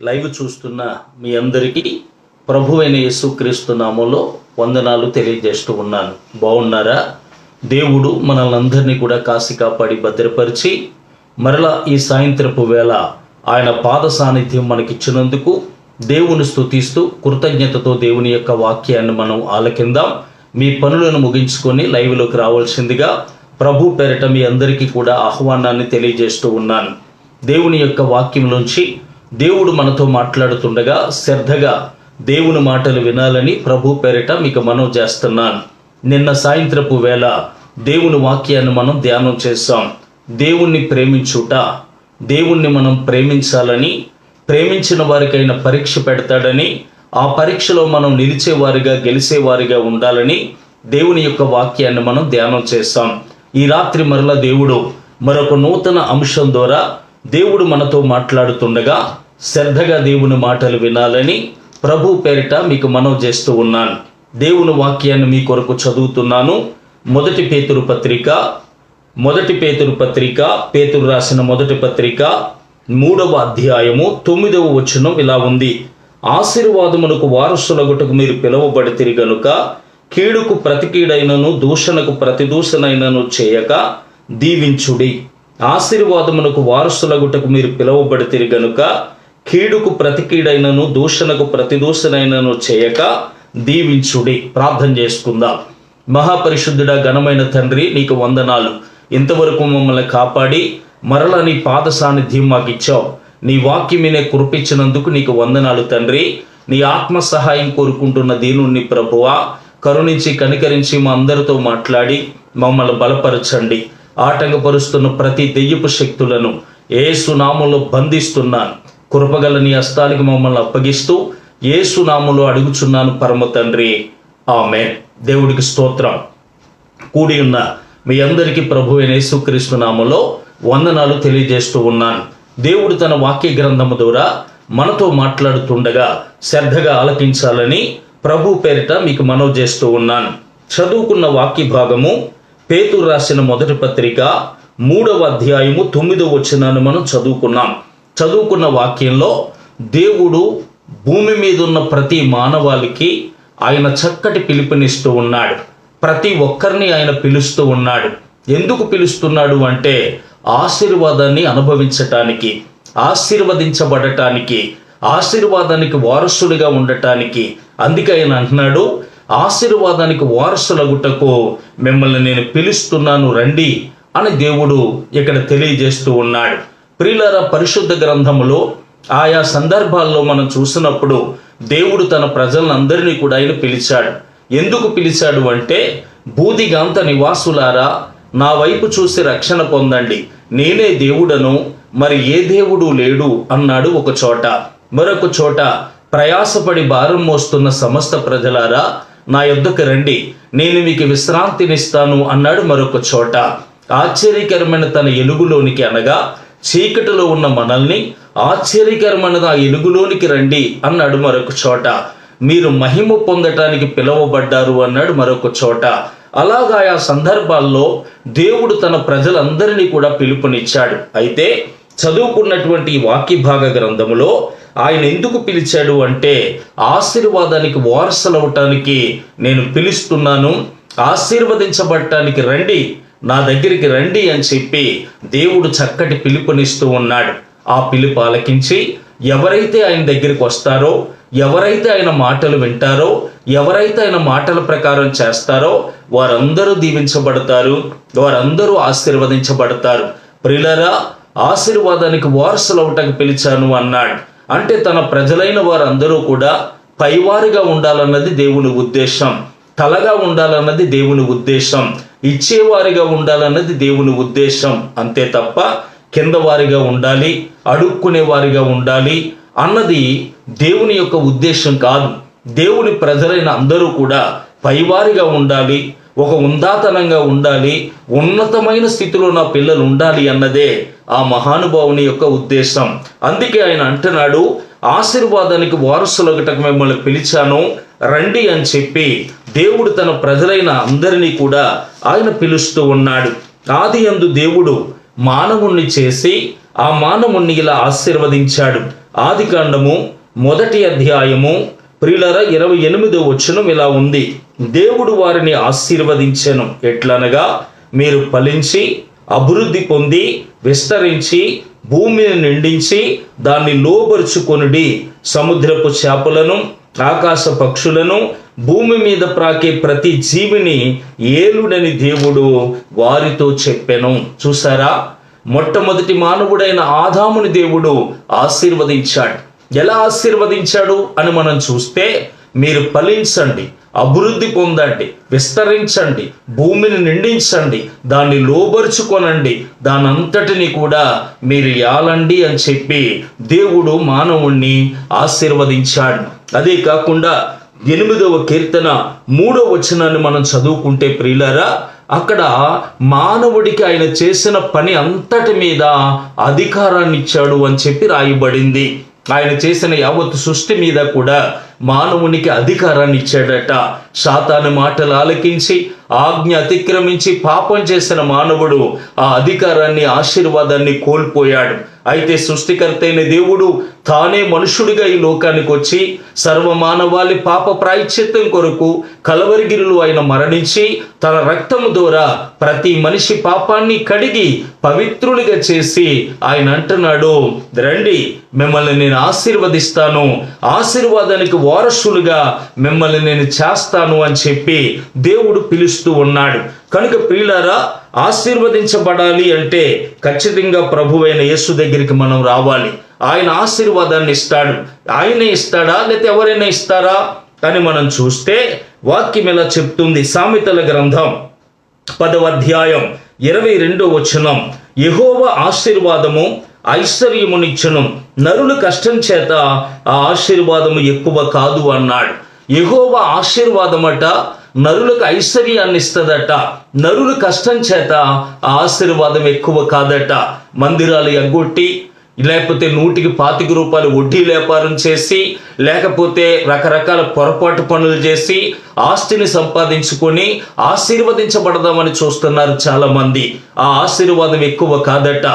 Live చూస్తున్న మీ అందరికీ ప్రభువైన యేసుక్రీస్తు నామములో వందనాలు తెలియజేస్తూ ఉన్నాను. బాగున్నారా? దేవుడు మనల్ని అందరినీ కూడా కాసి కాపాడి భద్రపరిచి మరలా ఈ సాయంత్రపు వేళ ఆయన పాద సాన్నిధ్యం మనకిచ్చినందుకు దేవుని స్తుతిస్తూ కృతజ్ఞతతో దేవుని యొక్క వాక్యాన్ని మనం ఆలకిందాం. మీ పనులను ముగించుకొని లైవ్లోకి రావాల్సిందిగా ప్రభు పేరిట మీ అందరికీ కూడా ఆహ్వానాన్ని తెలియజేస్తూ ఉన్నాను. దేవుని యొక్క వాక్యంలోంచి దేవుడు మనతో మాట్లాడుతుండగా శ్రద్ధగా దేవుని మాటలు వినాలని ప్రభు పేరిట మీకు మనవి చేస్తున్నాను. నిన్న సాయంత్రపు వేళ దేవుని వాక్యాన్ని మనం ధ్యానం చేశాం. దేవుణ్ణి ప్రేమించుట, దేవుణ్ణి మనం ప్రేమించాలని, ప్రేమించిన వారికైనా పరీక్ష పెడతాడని, ఆ పరీక్షలో మనం నిలిచేవారిగా గెలిచేవారిగా ఉండాలని దేవుని యొక్క వాక్యాన్ని మనం ధ్యానం చేస్తాం. ఈ రాత్రి మరలా దేవుడు మరొక నూతన అంశం ద్వారా దేవుడు మనతో మాట్లాడుతుండగా శ్రద్ధగా దేవుని మాటలు వినాలని ప్రభు పేరిట మీకు మనవి చేస్తూ ఉన్నాను. దేవుని వాక్యాన్ని మీ కొరకు చదువుతున్నాను. మొదటి పేతురు పత్రిక పేతురు రాసిన మొదటి పత్రిక 3వ అధ్యాయము 9వ వచనం ఇలా ఉంది. ఆశీర్వాదమునకు వారసులగుటకు మీరు పిలువబడితిరి గనుక కీడుకు ప్రతి కీడైనను దూషణకు ప్రతి దూషణైనను చేయక దీవించుడి. ఆశీర్వాదమునకు వారసులగుటకు మీరు పిలువబడితిరి గనుక కీడుకు ప్రతి కీడైనను దూషణకు ప్రతి దూషణైనను చేయక దీవించుడి. ప్రార్థన చేసుకుందాం. మహాపరిశుద్ధుడా, ఘనమైన తండ్రి, నీకు వందనాలు. ఇంతవరకు మమ్మల్ని కాపాడి మరలా నీ పాద సాన్నిధ్యం మాకు ఇచ్చావు. నీ వాక్యం వినే కురిపించినందుకు నీకు వందనాలు తండ్రి. నీ ఆత్మ సహాయం కోరుకుంటున్న దీనుణ్ణి ప్రభువా కరుణించి కనికరించి మా అందరితో మాట్లాడి మమ్మల్ని బలపరచండి. ఆటంకపరుస్తున్న ప్రతి దెయ్యపు శక్తులను యేసు నామములో బంధిస్తున్నాను. కృపగల నీ హస్తానికి మమ్మల్ని అప్పగిస్తూ యేసు నామములో అడుగుచున్నాను పరమ తండ్రి, ఆమేన్. దేవుడికి స్తోత్రం. కూడి ఉన్న మీ అందరికీ ప్రభువైన యేసుక్రీస్తు నామములో వందనాలు తెలియజేస్తూ ఉన్నాను. దేవుడు తన వాక్య గ్రంథము ద్వారా మనతో మాట్లాడుతుండగా శ్రద్ధగా ఆలకించాలని ప్రభు పేరిట మీకు మనవి చేస్తూ ఉన్నాను. చదువుకున్న వాక్య భాగము పేతురు రాసిన మొదటి పత్రిక 3వ అధ్యాయము 9వ వచనాన్ని మనం చదువుకున్న వాక్యంలో దేవుడు భూమి మీద ఉన్న ప్రతి మానవాళికి ఆయన చక్కటి పిలుపునిస్తూ ఉన్నాడు. ప్రతి ఒక్కరిని ఆయన పిలుస్తూ ఉన్నాడు. ఎందుకు పిలుస్తున్నాడు అంటే ఆశీర్వాదాన్ని అనుభవించటానికి, ఆశీర్వదించబడటానికి, ఆశీర్వాదానికి వారసుడిగా ఉండటానికి. అందుకే ఆయన అంటున్నాడు, ఆశీర్వాదానికి వారసులగుటకు మిమ్మల్ని నేను పిలుస్తున్నాను రండి అని దేవుడు ఇక్కడ తెలియజేస్తూ ఉన్నాడు. ప్రియులారా, పరిశుద్ధ గ్రంథములో ఆయా సందర్భాల్లో మనం చూసినప్పుడు దేవుడు తన ప్రజలందరినీ కూడా ఆయన పిలిచాడు. ఎందుకు పిలిచాడు అంటే, భూదిగాంత నివాసులారా నా వైపు చూసి రక్షణ పొందండి, నేనే దేవుడను, మరి ఏ దేవుడు లేడు అన్నాడు ఒక చోట. మరొక చోట, ప్రయాసపడి భారం మోస్తున్న సమస్త ప్రజలారా నా యొద్దకు రండి, నేను మీకు విశ్రాంతినిస్తాను అన్నాడు మరొక చోట. ఆశ్చర్యకరమైన తన ఎలుగులోనికి, అనగా చీకటిలో ఉన్న మనల్ని ఆశ్చర్యకరమైన ఆ ఎలుగులోనికి రండి అన్నాడు మరొక చోట. మీరు మహిమ పొందటానికి పిలువబడ్డారు అన్నాడు మరొక చోట. అలాగా ఆ సందర్భాల్లో దేవుడు తన ప్రజలందరినీ కూడా పిలుపునిచ్చాడు. అయితే చదువుకున్నటువంటి ఈ వాక్య భాగ గ్రంథములో ఆయన ఎందుకు పిలిచాడు అంటే, ఆశీర్వాదానికి వారసులవటానికి నేను పిలుస్తున్నాను, ఆశీర్వదించబడటానికి రండి, నా దగ్గరికి రండి అని చెప్పి దేవుడు చక్కటి పిలుపునిస్తూ ఉన్నాడు. ఆ పిలుపు ఆలకించి ఎవరైతే ఆయన దగ్గరికి వస్తారో, ఎవరైతే ఆయన మాటలు వింటారో, ఎవరైతే ఆయన మాటల ప్రకారం చేస్తారో వారందరూ దీవించబడతారు, వారందరూ ఆశీర్వదించబడతారు. ప్రియులారా, ఆశీర్వాదానికి వారసులవటానికి పిలిచాను అన్నాడు. అంటే తన ప్రజలైన వారందరూ కూడా పైవారిగా ఉండాలన్నది దేవుని ఉద్దేశం, తలగా ఉండాలన్నది దేవుని ఉద్దేశం, ఇచ్చేవారిగా ఉండాలన్నది దేవుని ఉద్దేశం. అంతే తప్ప కింద వారిగా ఉండాలి, అడుక్కునే వారిగా ఉండాలి అన్నది దేవుని యొక్క ఉద్దేశం కాదు. దేవుని ప్రజలైన అందరూ కూడా పైవారిగా ఉండాలి, ఒక ఉందాతనంగా ఉండాలి, ఉన్నతమైన స్థితిలో నా పిల్లలు ఉండాలి అన్నదే ఆ మహానుభావుని యొక్క ఉద్దేశం. అందుకే ఆయన అంటున్నాడు, ఆశీర్వాదానికి వారసులగటకు మిమ్మల్ని పిలిచాను రండి అని చెప్పి దేవుడు తన ప్రజలైన అందరినీ కూడా ఆయన పిలుస్తూ ఉన్నాడు. ఆదియందు దేవుడు మానవుణ్ణి చేసి ఆ మానవుణ్ణి ఇలా ఆశీర్వదించాడు. ఆదికాండము 1వ అధ్యాయము ప్రియులారా 28వ వచనం ఇలా ఉంది. దేవుడు వారిని ఆశీర్వదించెను ఎట్లనగా, మీరు ఫలించి అభివృద్ధి పొంది విస్తరించి భూమిని నిండించి దాన్ని లోబరుచుకొనుడి, సముద్రపు చేపలను ఆకాశ పక్షులను భూమి మీద ప్రాకే ప్రతి జీవిని ఏలుడని దేవుడు వారితో చెప్పెను. చూసారా, మొట్టమొదటి మానవుడైన ఆదాముని దేవుడు ఆశీర్వదించాడు. ఎలా ఆశీర్వదించాడు అని మనం చూస్తే, మీరు ఫలించండి, అభివృద్ధి పొందండి, విస్తరించండి, భూమిని నిండించండి, దాన్ని లోబరుచుకొనండి, దానంతటిని కూడా మీరు యాలండి అని చెప్పి దేవుడు మానవుణ్ణి ఆశీర్వదించాడు. అదే కాకుండా 8వ కీర్తన 3వ వచనాన్ని మనం చదువుకుంటే ప్రియులారా, అక్కడ మానవుడికి ఆయన చేసిన పని అంతటి మీద అధికారాన్ని ఇచ్చాడు అని చెప్పి రాయబడింది. ఆయన చేసిన యావత్ సృష్టి మీద కూడా మానవునికి అధికారాన్ని ఇచ్చాడట. సాతాను మాటలు ఆలకించి ఆజ్ఞ అతిక్రమించి పాపం చేసిన మానవుడు ఆ అధికారాన్ని, ఆశీర్వాదాన్ని కోల్పోయాడు. అయితే సృష్టికర్త అయిన దేవుడు తానే మనుషుడిగా ఈ లోకానికి వచ్చి సర్వమానవాళి పాప ప్రాయశ్చిత్తం కొరకు కలవరిగిరిలో ఆయన మరణించి తన రక్తము ద్వారా ప్రతి మనిషి పాపాన్ని కడిగి పవిత్రునిగా చేసి ఆయన అంటున్నాడు, రండి మిమ్మల్ని నేను ఆశీర్వదిస్తాను, ఆశీర్వాదానికి వారసులుగా మిమ్మల్ని నేను చేస్తాను అని చెప్పి దేవుడు పిలుస్తూ ఉన్నాడు. కనుక ప్రియులారా, ఆశీర్వదించబడాలి అంటే ఖచ్చితంగా ప్రభువైన యేసు దగ్గరికి మనం రావాలి. ఆయన ఆశీర్వాదాన్ని ఇస్తాడు. ఆయనే ఇస్తాడా లేకపోతే ఎవరైనా ఇస్తారా అని మనం చూస్తే వాక్యం ఎలా చెప్తుంది. సామెతల గ్రంథం 10వ అధ్యాయం 22వ వచనం, యెహోవా ఆశీర్వాదము ఐశ్వర్యమునిచ్చును, నరుల కష్టం చేత ఆ ఆశీర్వాదము ఎక్కువ కాదు అన్నాడు. యెహోవా ఆశీర్వాదమట నరులకు ఐశ్వర్యాన్ని ఇస్తుందట, నరుల కష్టం చేత ఆ ఆశీర్వాదం ఎక్కువ కాదట. మందిరాలు ఎగ్గొట్టి లేకపోతే 100కి రూపాయలు వడ్డీ వ్యాపారం చేసి లేకపోతే రకరకాల పొరపాటు పనులు చేసి ఆస్తిని సంపాదించుకొని ఆశీర్వదించబడదామని చూస్తున్నారు చాలా మంది. ఆ ఆశీర్వాదం ఎక్కువ కాదట.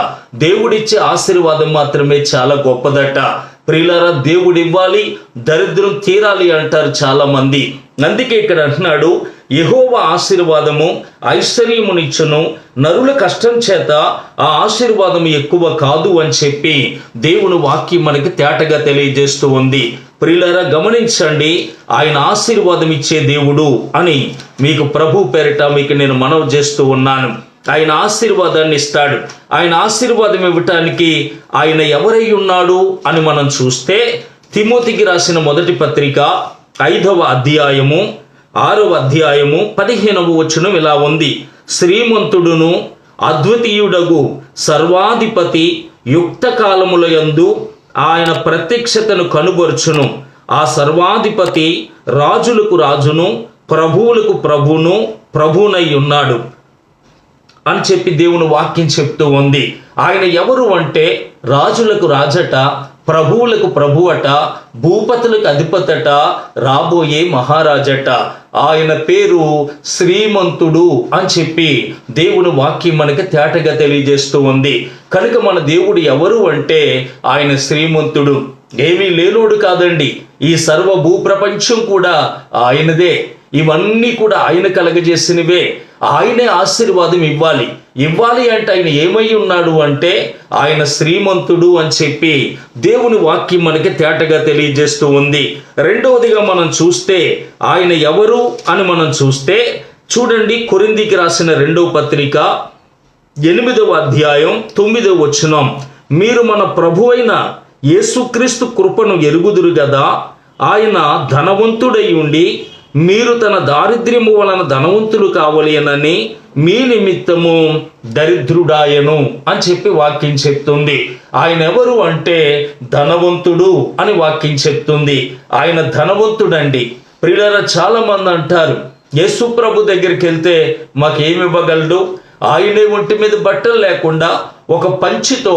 దేవుడిచ్చే ఆశీర్వాదం మాత్రమే చాలా గొప్పదట. ప్రియులారా, దేవుడు ఇవ్వాలి, దరిద్రం తీరాలి అంటారు చాలా మంది. అందుకే ఇక్కడ అంటున్నాడు, యెహోవా ఆశీర్వాదము ఐశ్వర్యమునిచ్చును, నరుల కష్టం చేత ఆ ఆశీర్వాదము ఎక్కువ కాదు అని చెప్పి దేవుని వాక్యం మనకి తేటగా తెలియజేస్తూ ఉంది. ప్రియులారా, గమనించండి, ఆయన ఆశీర్వాదం ఇచ్చే దేవుడు అని మీకు ప్రభు పేరిట మీకు నేను మనవి చేస్తూ ఉన్నాను. ఆయన ఆశీర్వాదాన్ని ఇస్తాడు. ఆయన ఆశీర్వాదం ఇవ్వటానికి ఆయన ఎవరై ఉన్నాడు అని మనం చూస్తే, తిమోతికి రాసిన మొదటి పత్రిక 5వ అధ్యాయము 6వ అధ్యాయము 15వ వచనం ఇలా ఉంది. శ్రీమంతుడును అద్వితీయుడగు సర్వాధిపతి యుక్త కాలముల యందు ఆయన ప్రత్యక్షతను కనుబరుచును. ఆ సర్వాధిపతి రాజులకు రాజును ప్రభువులకు ప్రభువును ప్రభువునై ఉన్నాడు అని చెప్పి దేవుని వాక్యం చెప్తూ ఉంది. ఆయన ఎవరు అంటే రాజులకు రాజట, ప్రభువులకు ప్రభువట, భూపతులకు అధిపతట, రాబోయే మహారాజట. ఆయన పేరు శ్రీమంతుడు అని చెప్పి దేవుని వాక్యం మనకి తేటగా తెలియజేస్తూ ఉంది. కనుక మన దేవుడు ఎవరు అంటే ఆయన శ్రీమంతుడు, ఏమీ లేనోడు కాదండి. ఈ సర్వ భూప్రపంచం కూడా ఆయనదే. ఇవన్నీ కూడా ఆయన కలగజేసినవే. ఆయనే ఆశీర్వాదం ఇవ్వాలి అంటే ఆయన ఏమై ఉన్నాడు అంటే ఆయన శ్రీమంతుడు అని చెప్పి దేవుని వాక్యం మనకి తేటగా తెలియజేస్తూ ఉంది. రెండవదిగా మనం చూస్తే ఆయన ఎవరు అని మనం చూస్తే చూడండి, కొరింథీకి రాసిన 2వ పత్రిక 8వ అధ్యాయం 9వ వచనం, మీరు మన ప్రభువైన యేసుక్రీస్తు కృపను ఎరుగుదురు గదా, ఆయన ధనవంతుడై ఉండి మీరు తన దారిద్ర్యము వలన ధనవంతులు కావాలి అని మీ నిమిత్తము దరిద్రుడాయను అని చెప్పి వాక్యం చెప్తుంది. ఆయన ఎవరు అంటే ధనవంతుడు అని వాక్యం చెప్తుంది. ఆయన ధనవంతుడండి. ప్రియులారా, చాలా మంది అంటారు యేసు ప్రభు దగ్గరికి వెళ్తే మాకేమి ఇవ్వగలడు? ఆయనే ఒంటి మీద బట్టలు లేకుండా ఒక పంచితో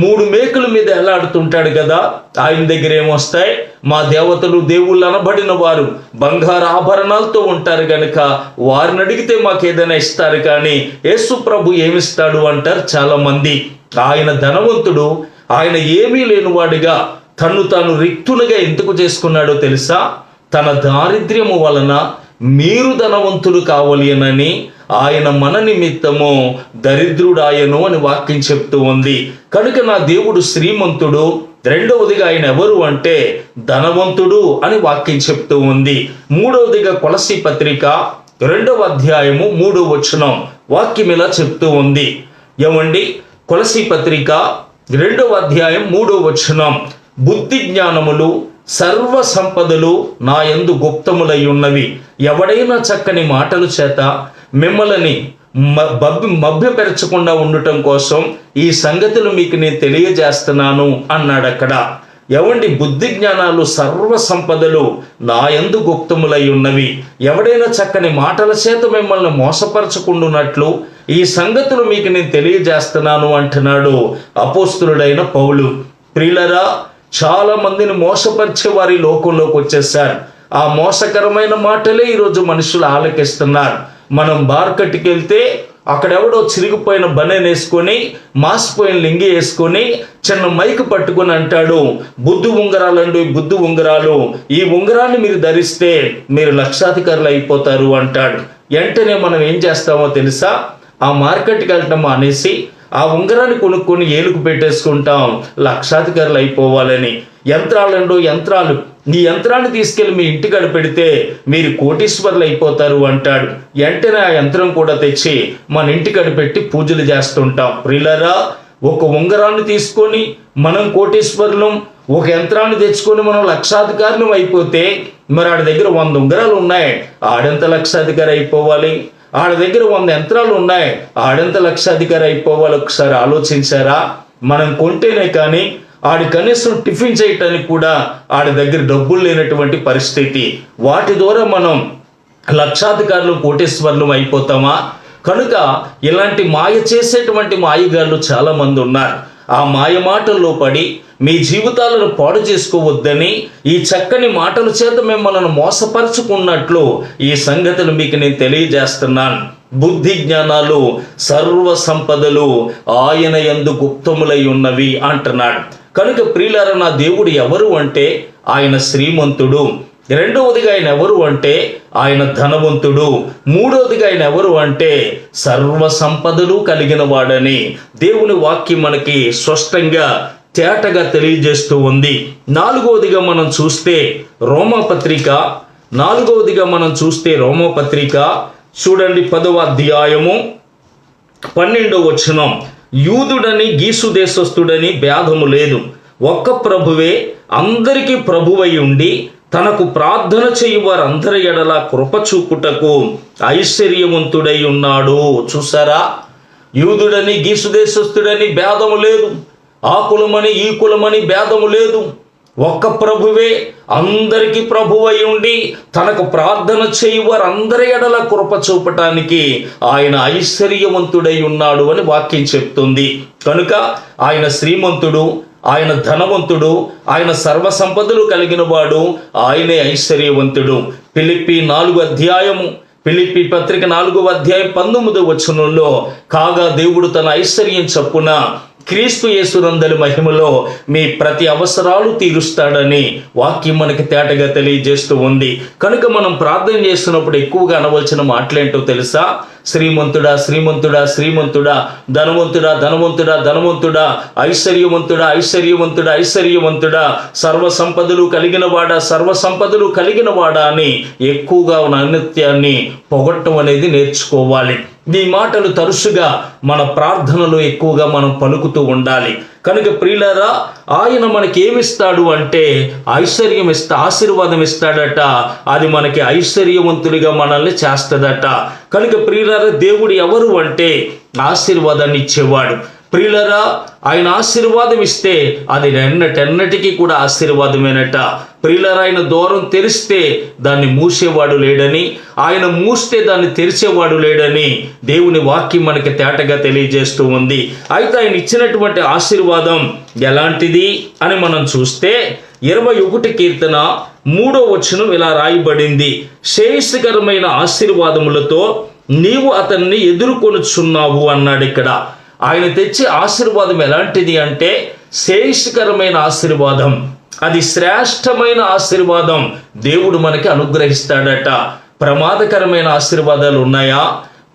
3 మేకుల మీద ఎలాడుతుంటాడు కదా, ఆయన దగ్గర ఏమొస్తాయి? మా దేవతలు దేవుళ్ళు అనబడిన వారు బంగారు ఆభరణాలతో ఉంటారు కనుక వారిని అడిగితే మాకు ఏదైనా ఇస్తారు, కానీ యేసు ప్రభు ఏమిస్తాడు అంటారు చాలా మంది. ఆయన ధనవంతుడు. ఆయన ఏమీ లేనివాడిగా తన్ను తాను రిక్తునిగా ఎందుకు చేసుకున్నాడో తెలుసా? తన దారిద్ర్యము వలన మీరు ధనవంతులు కావలెనని ఆయన మన నిమిత్తము దరిద్రుడాయను అని వాక్యం చెప్తూ ఉంది. కనుక నా దేవుడు శ్రీమంతుడు, రెండవదిగా ఆయన ఎవరు అంటే ధనవంతుడు అని వాక్యం చెప్తూ ఉంది. మూడవదిగా కొలస్సీ పత్రిక 2వ అధ్యాయము 3వ వచనం వాక్యం ఇలా చెప్తూ ఉంది. ఏమండి? కొలస్సీ పత్రిక 2వ అధ్యాయం 3వ వచనం, బుద్ధి జ్ఞానములు సర్వ సంపదలు నా యందు గుప్తములై ఉన్నవి. ఎవడైనా చక్కని మాటల చేత మిమ్మల్ని మభ్యపెరచకుండా ఉండటం కోసం ఈ సంగతులు మీకు నేను తెలియజేస్తున్నాను అన్నాడు అక్కడ. ఎవండి? బుద్ధి జ్ఞానాలు సర్వ సంపదలు నా యందు గుప్తములై ఉన్నవి. ఎవడైనా చక్కని మాటల చేత మిమ్మల్ని మోసపరచకుండానట్లు ఈ సంగతులు మీకు నేను తెలియజేస్తున్నాను అంటున్నాడు అపోస్తలుడైన పౌలు. ప్రియులరా, చాలా మందిని మోసపరిచే వారి లోకంలోకి వచ్చేసారు. ఆ మోసకరమైన మాటలే ఈరోజు మనుషులు ఆలకిస్తున్నారు. మనం మార్కెట్కి వెళ్తే అక్కడెవడో చిరిగిపోయిన బనెన్ వేసుకొని, మాసిపోయిన లింగి వేసుకొని, చిన్న మైకు పట్టుకొని అంటాడు, బుద్ధి ఉంగరాలండి, బుద్ధి ఉంగరాలు, ఈ ఉంగరాన్ని మీరు ధరిస్తే మీరు లక్షాధికారులు అయిపోతారు అంటాడు. వెంటనే మనం ఏం చేస్తామో తెలుసా? ఆ మార్కెట్కి వెళ్ళటం అనేసి ఆ ఉంగరాన్ని కొనుక్కొని ఏలుకు పెట్టేసుకుంటాం, లక్షాధికారులు అయిపోవాలని. యంత్రాలండు, యంత్రాలు, ఈ యంత్రాన్ని తీసుకెళ్ళి మీ ఇంటికాడ పెడితే మీరు కోటీశ్వర్లు అయిపోతారు అంటాడు. వెంటనే ఆ యంత్రం కూడా తెచ్చి మన ఇంటికాడ పెట్టి పూజలు చేస్తుంటాం. ప్రియులారా, ఒక ఉంగరాన్ని తీసుకొని మనం కోటీశ్వర్లం, ఒక యంత్రాన్ని తెచ్చుకొని మనం లక్షాధికారులు అయిపోతే మరి ఆడి దగ్గర 100 ఉంగరాలు ఉన్నాయి, ఆడెంత లక్షాధికారి అయిపోవాలి? ఆడి దగ్గర 100 యంత్రాలు ఉన్నాయి, ఆడెంత లక్షాధికారి అయిపోవాలి? ఒకసారి ఆలోచించారా? మనం కొంటేనే కానీ ఆడి కనీసం టిఫిన్ చేయటానికి కూడా ఆడి దగ్గర డబ్బులు లేనటువంటి పరిస్థితి. వాటి ద్వారా మనం లక్షాధికారులు, కోటేశ్వర్లు అయిపోతామా? కనుక ఇలాంటి మాయ చేసేటువంటి మాయగాళ్ళు చాలా మంది ఉన్నారు. ఆ మాయ మాటల్లో పడి మీ జీవితాలను పాడు చేసుకోవద్దని ఈ చక్కని మాటల చేత మిమ్మల్ని మోసపరుచుకున్నట్లు ఈ సంగతులు మీకు నేను తెలియజేస్తున్నాను. బుద్ధి జ్ఞానాలు సర్వ సంపదలు ఆయన యందు గుప్తములై ఉన్నవి అంటున్నాడు. కనుక ప్రియులారా, నా దేవుడు ఎవరు అంటే ఆయన శ్రీమంతుడు. రెండవదిగా ఆయన ఎవరు అంటే ఆయన ధనవంతుడు. మూడవదిగా ఆయన ఎవరు అంటే సర్వ సంపదలు కలిగిన వాడని దేవుని వాక్యం మనకి స్పష్టంగా తేటగా తెలియజేస్తూ ఉంది. నాలుగవదిగా మనం చూస్తే రోమాపత్రిక, చూడండి 10వ అధ్యాయము 12వ వచనం, యూదుడని గీసు దేశస్థుడని భేదము లేదు, ఒక్క ప్రభువే అందరికీ ప్రభువై ఉండి తనకు ప్రార్థన చేయు వారందరి ఎడల కృప చూపుటకు ఐశ్వర్యవంతుడై ఉన్నాడు. చూసారా? యూదుడని గీసు దేశస్థుడని భేదము లేదు, ఆ కులమని ఈ కులమని భేదము లేదు. ఒక్క ప్రభువే అందరికీ ప్రభువై ఉండి తనకు ప్రార్థన చేయు వారందరి ఎడల కృప చూపటానికి ఆయన ఐశ్వర్యవంతుడై ఉన్నాడు అని వాక్యం చెప్తుంది. కనుక ఆయన శ్రీమంతుడు, ఆయన ధనవంతుడు, ఆయన సర్వ సంపదలు కలిగిన వాడు, ఆయనే ఐశ్వర్యవంతుడు. ఫిలిప్పీ పత్రిక 4వ అధ్యాయం 19వ వచనంలో, కాగా దేవుడు తన ఐశ్వర్యం చొప్పున క్రీస్తు యేసునందలి మహిమలో మీ ప్రతి అవసరాలు తీరుస్తాడని వాక్యం మనకి తేటగా తెలియజేస్తూ ఉంది. కనుక మనం ప్రార్థన చేస్తున్నప్పుడు ఎక్కువగా అనవలసిన మాటలేంటో తెలుసా? శ్రీమంతుడా, శ్రీమంతుడా, శ్రీమంతుడా, ధనవంతుడా, ధనవంతుడా, ధనవంతుడా, ఐశ్వర్యవంతుడా, ఐశ్వర్యవంతుడా, ఐశ్వర్యవంతుడా, సర్వ సంపదలు కలిగిన వాడా, సర్వ సంపదలు కలిగిన వాడా అని ఎక్కువగా నైత్యాన్ని పొగట్టం అనేది నేర్చుకోవాలి. ఈ మాటలు తరచుగా మన ప్రార్థనలో ఎక్కువగా మనం పలుకుతూ ఉండాలి. కనుక ప్రియులారా, ఆయన మనకి ఏమిస్తాడు అంటే ఆశీర్వాదం ఇస్తాడట. అది మనకి ఐశ్వర్యవంతుడిగా మనల్ని చేస్తుందట. కనుక ప్రియులారా, దేవుడు ఎవరు అంటే ఆశీర్వాదాన్ని ఇచ్చేవాడు. ప్రియులారా, ఆయన ఆశీర్వాదం ఇస్తే అది ఎన్నటికీ కూడా ఆశీర్వాదమేనట. ప్రియులారా, ఆయన దూరం తెరిస్తే దాన్ని మూసేవాడు లేడని, ఆయన మూస్తే దాన్ని తెరిచేవాడు లేడని దేవుని వాక్యం మనకి తేటగా తెలియజేస్తూ ఉంది. అయితే ఆయన ఇచ్చినటువంటి ఆశీర్వాదం ఎలాంటిది అని మనం చూస్తే 21 కీర్తన 3వ వచనం ఇలా రాయబడింది, శ్రేయస్కరమైన ఆశీర్వాదములతో నీవు అతన్ని ఎదుర్కొనుచున్నావు అన్నాడు. ఇక్కడ ఆయన తెచ్చే ఆశీర్వాదం ఎలాంటిది అంటే శ్రేయస్కరమైన ఆశీర్వాదం. అది శ్రేష్టమైన ఆశీర్వాదం దేవుడు మనకి అనుగ్రహిస్తాడట. ప్రమాదకరమైన ఆశీర్వాదాలు ఉన్నాయా?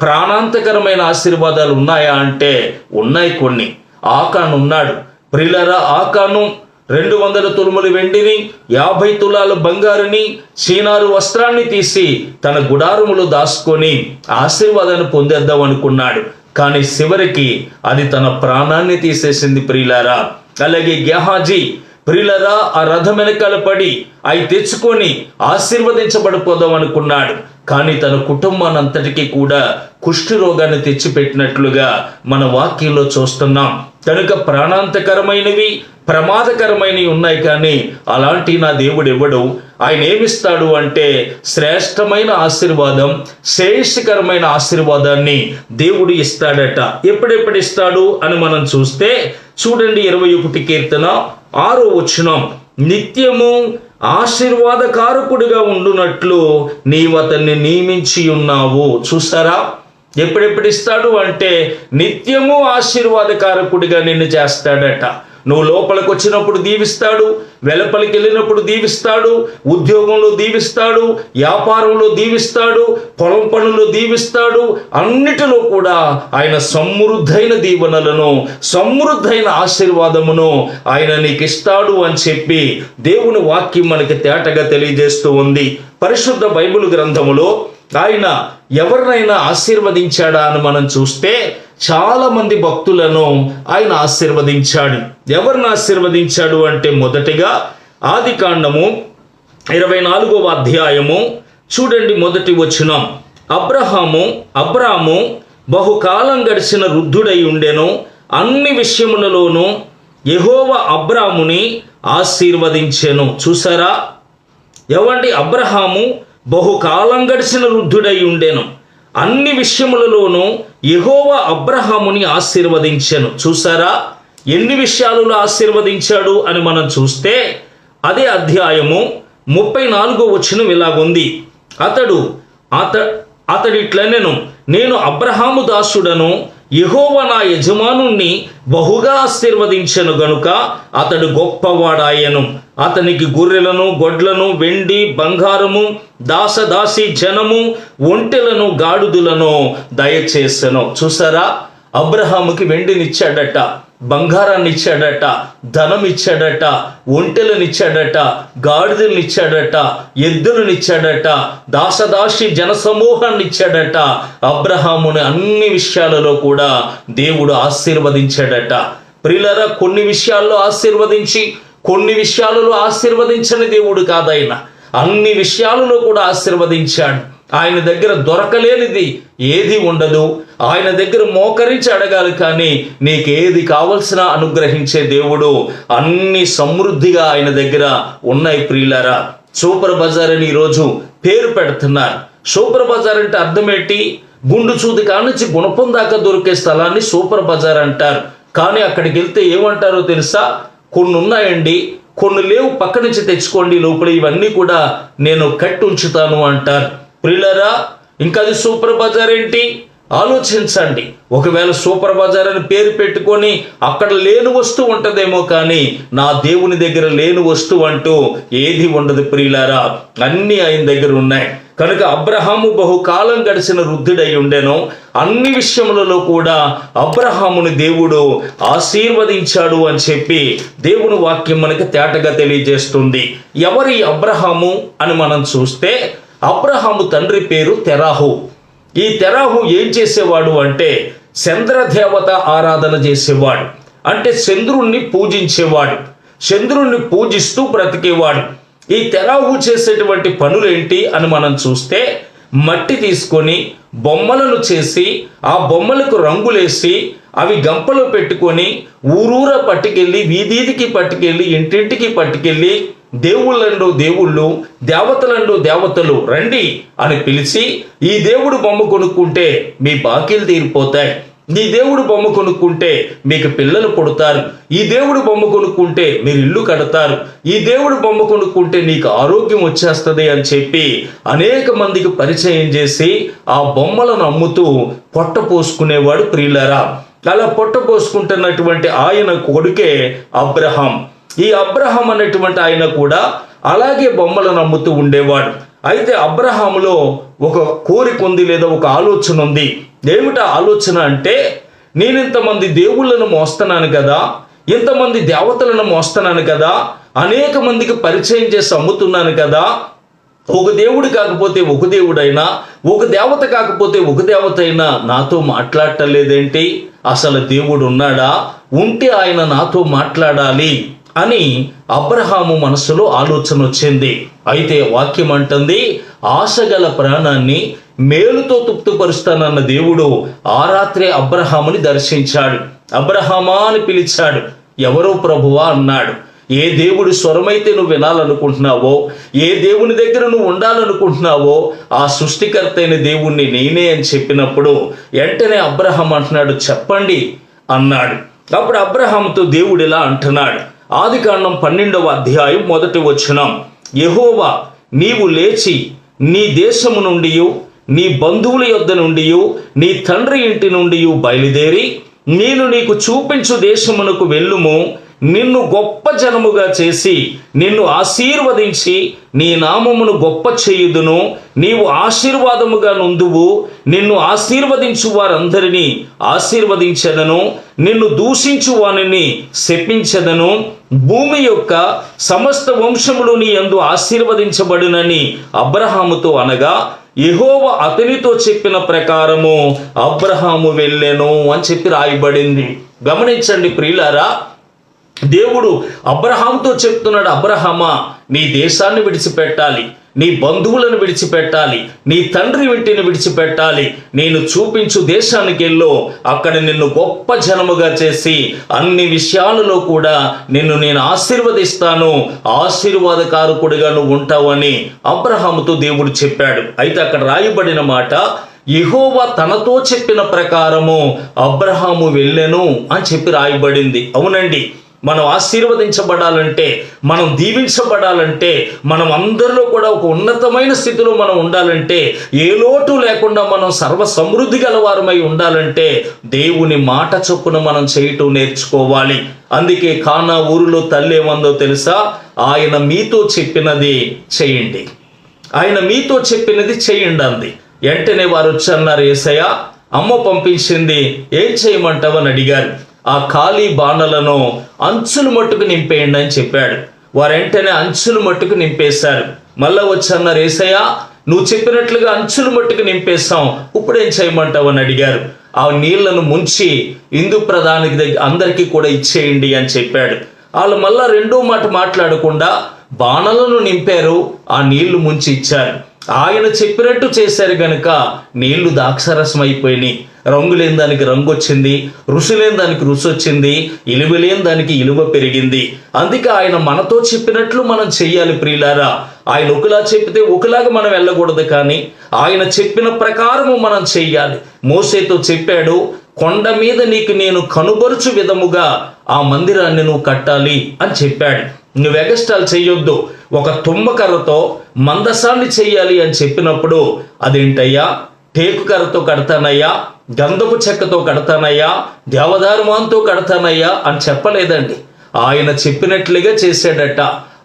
ప్రాణాంతకరమైన ఆశీర్వాదాలు ఉన్నాయా అంటే ఉన్నాయి కొన్ని. ఆకాను ఉన్నాడు. ప్రియులారా, ఆకాను 200 తులములు వెండిని, 50 తులాలు బంగారుని, చీనారు వస్త్రాన్ని తీసి తన గుడారములో దాచుకొని ఆశీర్వాదాన్ని పొందేద్దాం అనుకున్నాడు. కానీ చివరికి అది తన ప్రాణాన్ని తీసేసింది ప్రియులారా. అలాగే గెహాజీ ప్రియులారా ఆ రథం వెనకాల పడి అవి తెచ్చుకొని ఆశీర్వదించబడిపోదాం అనుకున్నాడు. కానీ తన కుటుంబానంతటికీ కూడా కుష్ఠి రోగాన్ని తెచ్చిపెట్టినట్లుగా మన వాక్యంలో చూస్తున్నాం. కనుక ప్రాణాంతకరమైనవి, ప్రమాదకరమైనవి ఉన్నాయి. కానీ అలాంటి నా దేవుడు ఇవ్వడు. ఆయన ఏమిస్తాడు అంటే శ్రేష్టమైన ఆశీర్వాదం, శ్రేయస్కరమైన ఆశీర్వాదాన్ని దేవుడు ఇస్తాడట. ఎప్పుడెప్పుడు ఇస్తాడు అని మనం చూస్తే చూడండి, 21 కీర్తన 6వ వచనం, నిత్యము ఆశీర్వాదకారకుడిగా ఉండునట్లు నీవు అతన్ని నియమించి ఉన్నావు. చూసారా, ఎప్పుడెప్పుడు ఇస్తాడు అంటే నిత్యము ఆశీర్వాదకారకుడిగా నిన్ను చేస్తాడట. నువ్వు లోపలికి వచ్చినప్పుడు దీవిస్తాడు, వెలుపలికి వెళ్ళినప్పుడు దీవిస్తాడు, ఉద్యోగంలో దీవిస్తాడు, వ్యాపారంలో దీవిస్తాడు, పొలం పనుల్లో దీవిస్తాడు. అన్నిటిలో కూడా ఆయన సమృద్ధైన దీవెనలను, సమృద్ధైన ఆశీర్వాదమును ఆయన నీకు ఇస్తాడు అని చెప్పి దేవుని వాక్యం మనకి తేటగా తెలియజేస్తూ ఉంది. పరిశుద్ధ బైబిల్ గ్రంథములో ఆయన ఎవరినైనా ఆశీర్వదించాడా అని మనం చూస్తే చాలా మంది భక్తులను ఆయన ఆశీర్వదించాడు. ఎవరిని ఆశీర్వదించాడు అంటే మొదటిగా ఆదికాండము 24వ అధ్యాయము చూడండి, మొదటి వచనం, అబ్రాము బహుకాలం గడిచిన వృద్ధుడై ఉండెను, అన్ని విషయములలోనూ యెహోవా అబ్రాముని ఆశీర్వదించెను. చూసారా, ఎవండి, అబ్రహాము బహుకాలం గడిచిన వృద్ధుడై ఉండెను, అన్ని విషయములలోనూ యెహోవా అబ్రహాముని ఆశీర్వదించెను. చూసారా, ఎన్ని విషయాలలో ఆశీర్వదించాడు అని మనం చూస్తే అదే అధ్యాయము 34వ వచనం ఇలాగుంది, అతడు ఇట్లనెను, నేను అబ్రహాము దాసుడను, యెహోవా నా యజమానుణ్ణి బహుగా ఆశీర్వదించెను గనుక అతడు గొప్పవాడాయను. అతనికి గొర్రెలను, గొడ్లను, వెండి, బంగారము, దాసదాసి జనము, ఒంటెలను, గాడిదలను దయచేసెను. చూసారా, అబ్రహాముకి వెండినిచ్చాడట, బంగారాన్ని ఇచ్చాడట, ధనం ఇచ్చాడట, ఒంటెలనిచ్చాడట, గాడిదలనిచ్చాడట, ఎద్దులనిచ్చాడట, దాసదాసి జనసమూహాన్ని ఇచ్చాడట. అబ్రహాముని అన్ని విషయాలలో కూడా దేవుడు ఆశీర్వదించాడట. ప్రియులారా, కొన్ని విషయాల్లో ఆశీర్వదించి కొన్ని విషయాలలో ఆశీర్వదించని దేవుడు కాదాయన, అన్ని విషయాలలో కూడా ఆశీర్వదించాడు. ఆయన దగ్గర దొరకలేనిది ఏది ఉండదు. ఆయన దగ్గర మోకరించి అడగాలి, కానీ నీకేది కావలసిన అనుగ్రహించే దేవుడు. అన్ని సమృద్ధిగా ఆయన దగ్గర ఉన్నాయి. ప్రియులారా, సూపర్ బజార్ అని ఈరోజు పేరు పెడుతున్నారు. సూపర్ బజార్ అంటే అర్థం ఏంటి? గుండు చూది కానించి గుణపం దాకా దొరికే స్థలాన్ని సూపర్ బజార్ అంటారు. కానీ అక్కడికి వెళ్తే ఏమంటారో తెలుసా? కొన్ని ఉన్నాయండి, కొన్ని లేవు, పక్క నుంచి తెచ్చుకోండి, లోపల ఇవన్నీ కూడా నేను కట్టి ఉంచుతాను అంటారు. ప్రియులారా, ఇంకా అది సూపర్ బజార్ ఏంటి? ఆలోచించండి. ఒకవేళ సూపర్ బజార్ అని పేరు పెట్టుకొని అక్కడ లేని వస్తువు ఉంటుందేమో, కానీ నా దేవుని దగ్గర లేని వస్తువు అంటూ ఏది ఉండదు ప్రియులారా, అన్నీ ఆయన దగ్గర ఉన్నాయి. కనుక అబ్రహాము బహుకాలం గడిచిన వృద్ధుడై ఉండెను, అన్ని విషయములలో కూడా అబ్రహాముని దేవుడు ఆశీర్వదించాడు అని చెప్పి దేవుని వాక్యం మనకి తేటగా తెలియజేస్తుంది. ఎవరి అబ్రహాము అని మనం చూస్తే అబ్రహాము తండ్రి పేరు తెరాహు. ఈ తెరాహు ఏం చేసేవాడు అంటే చంద్రదేవత ఆరాధన చేసేవాడు. అంటే చంద్రుణ్ణి పూజించేవాడు, చంద్రుణ్ణి పూజిస్తూ బ్రతికేవాడు. ఈ తెరాహు చేసేటువంటి పనులేంటి అని మనం చూస్తే మట్టి తీసుకొని బొమ్మలను చేసి ఆ బొమ్మలకు రంగులేసి అవి గంపలో పెట్టుకొని ఊరూరా పట్టుకెళ్ళి, వీధీదికి పట్టుకెళ్ళి, ఇంటింటికి పట్టుకెళ్ళి దేవుళ్ళండు దేవుళ్ళు, దేవతలండు దేవతలు రండి అని పిలిచి, ఈ దేవుడు బొమ్మ కొనుక్కుంటే మీ బాకీలు తీరిపోతాయి, ఈ దేవుడు బొమ్మ కొనుక్కుంటే మీకు పిల్లలు పుడతారు, ఈ దేవుడు బొమ్మ కొనుక్కుంటే మీరు ఇల్లు కడతారు, ఈ దేవుడు బొమ్మ కొనుక్కుంటే నీకు ఆరోగ్యం వచ్చేస్తుంది అని చెప్పి అనేక మందికి పరిచయం చేసి ఆ బొమ్మలను అమ్ముతూ పొట్ట పోసుకునేవాడు ప్రియులారా. అలా పొట్ట పోసుకుంటున్నటువంటి ఆయన కొడుకే అబ్రహాం. ఈ అబ్రహాం అనేటువంటి ఆయన కూడా అలాగే బొమ్మలను నమ్ముతూ ఉండేవాడు. అయితే అబ్రహాములో ఒక కోరిక ఉంది, లేదా ఒక ఆలోచన ఉంది. ఏమిటా ఆలోచన అంటే, నేను ఇంతమంది దేవుళ్ళను మోస్తున్నాను కదా, ఇంతమంది దేవతలను మోస్తున్నాను కదా, అనేక మందికి పరిచయం చేసి అమ్ముతున్నాను కదా, ఒక దేవుడు కాకపోతే ఒక దేవుడైనా, ఒక దేవత కాకపోతే ఒక దేవత అయినా నాతో మాట్లాడటం లేదేంటి? అసలు దేవుడు ఉన్నాడా? ఉంటే ఆయన నాతో మాట్లాడాలి అని అబ్రహాము మనసులో ఆలోచన వచ్చింది. అయితే వాక్యం అంటుంది, ఆశగల ప్రాణాన్ని మేలుతో తృప్తిపరుస్తానన్న దేవుడు ఆ రాత్రే అబ్రహాముని దర్శించాడు. అబ్రహామా అని పిలిచాడు. ఎవరో ప్రభువా అన్నాడు. ఏ దేవుడి స్వరమైతే నువ్వు వినాలనుకుంటున్నావో, ఏ దేవుని దగ్గర నువ్వు ఉండాలనుకుంటున్నావో ఆ సృష్టికర్త అయిన దేవుణ్ణి నేనే అని చెప్పినప్పుడు వెంటనే అబ్రహాం అంటున్నాడు, చెప్పండి అన్నాడు. అప్పుడు అబ్రహాంతో దేవుడు ఇలా అంటున్నాడు, ఆదికాండం 12వ అధ్యాయం 1వ వచనం, యెహోవా నీవు లేచి నీ దేశము నుండి, నీ బంధువుల యొద్ద నుండి, నీ తండ్రి ఇంటి నుండి బయలుదేరి నేను నీకు చూపించు దేశమునకు వెళ్ళుము. నిన్ను గొప్ప జనముగా చేసి నిన్ను ఆశీర్వదించి నీ నామమును గొప్ప చేయుదును. నీవు ఆశీర్వాదముగా నుందువు. నిన్ను ఆశీర్వదించు వారందరినీ ఆశీర్వదించెదను, నిన్ను దూషించు వానిని శపించెదను. భూమి యొక్క సమస్త వంశములు నీ యందు ఆశీర్వదించబడునని అబ్రహాముతో అనగా, యెహోవా అతనితో చెప్పిన ప్రకారము అబ్రహాము వెళ్ళెను అని చెప్పి రాయబడింది. గమనించండి ప్రియులారా, దేవుడు అబ్రహాంతో చెప్తున్నాడు, అబ్రహామా నీ దేశాన్ని విడిచిపెట్టాలి, నీ బంధువులను విడిచిపెట్టాలి, నీ తండ్రి ఇంటిని విడిచిపెట్టాలి, నేను చూపించు దేశానికి వెళ్ళు. అక్కడ నిన్ను గొప్ప జనముగా చేసి అన్ని విషయాలలో కూడా నేను ఆశీర్వదిస్తాను, ఆశీర్వాదకారకుడిగా నువ్వు ఉంటావని అబ్రహాముతో దేవుడు చెప్పాడు. అయితే అక్కడ రాయబడిన మాట, యెహోవా తనతో చెప్పిన ప్రకారము అబ్రహాము వెళ్ళెను అని చెప్పి రాయబడింది. అవునండి, మనం ఆశీర్వదించబడాలంటే, మనం దీవించబడాలంటే, మనం అందరిలో కూడా ఒక ఉన్నతమైన స్థితిలో మనం ఉండాలంటే, ఏ లోటు లేకుండా మనం సర్వ సమృద్ధి గలవారమై ఉండాలంటే దేవుని మాట చొప్పున మనం చేయటం నేర్చుకోవాలి. అందుకే కానా ఊరిలో తల్లి ఏమందో తెలుసా? ఆయన మీతో చెప్పినది చేయండి, ఆయన మీతో చెప్పినది చేయండి అంది. వెంటనే వారు వచ్చి అన్నారు, యేసయ్య అమ్మ పంపించింది, ఏం చేయమంటావని అడిగారు. ఆ ఖాళీ బాణలను అంచులు మట్టుకు నింపేయండి అని చెప్పాడు. వారు వెంటనే అంచులు మట్టుకు నింపేశారు. మళ్ళా వచ్చి అన్నారు, యేసయ్య నువ్వు చెప్పినట్లుగా అంచులు మట్టుకు నింపేశాం, ఇప్పుడు ఏం చేయమంటావు అని అడిగారు. ఆ నీళ్లను ముంచి హిందూ ప్రధానికి దగ్గర అందరికీ కూడా ఇచ్చేయండి అని చెప్పాడు. వాళ్ళు మళ్ళా రెండో మాట మాట్లాడకుండా బాణలను నింపారు, ఆ నీళ్లు ముంచి ఇచ్చారు. ఆయన చెప్పినట్టు చేశారు గనుక నీళ్లు ద్రాక్షరసం అయిపోయినాయి. రంగు లేని దానికి రంగు వచ్చింది, రుచి లేని దానికి రుచి వచ్చింది, ఇలువ లేని దానికి ఇలువ పెరిగింది. అందుకే ఆయన మనతో చెప్పినట్లు మనం చెయ్యాలి ప్రియులారా. ఆయన ఒకలా చెప్పితే ఒకలాగా మనం వెళ్ళకూడదు, కానీ ఆయన చెప్పిన ప్రకారము మనం చెయ్యాలి. మోసేతో చెప్పాడు, కొండ మీద నీకు నేను కనుబరుచు విధముగా ఆ మందిరాన్ని నువ్వు కట్టాలి అని చెప్పాడు. నువ్వు ఎగస్టాలు చెయ్యొద్దు, ఒక తుమ్మకర్రతో మందసాన్ని చెయ్యాలి అని చెప్పినప్పుడు, అదేంటయ్యా టేకు కర్రతో కడతానయ్యా, గంధపు చెక్కతో కడతానయ్యా, దేవదారుమాంతో కడతానయ్యా అని చెప్పలేదండి. ఆయన చెప్పినట్లుగా చేశాడట.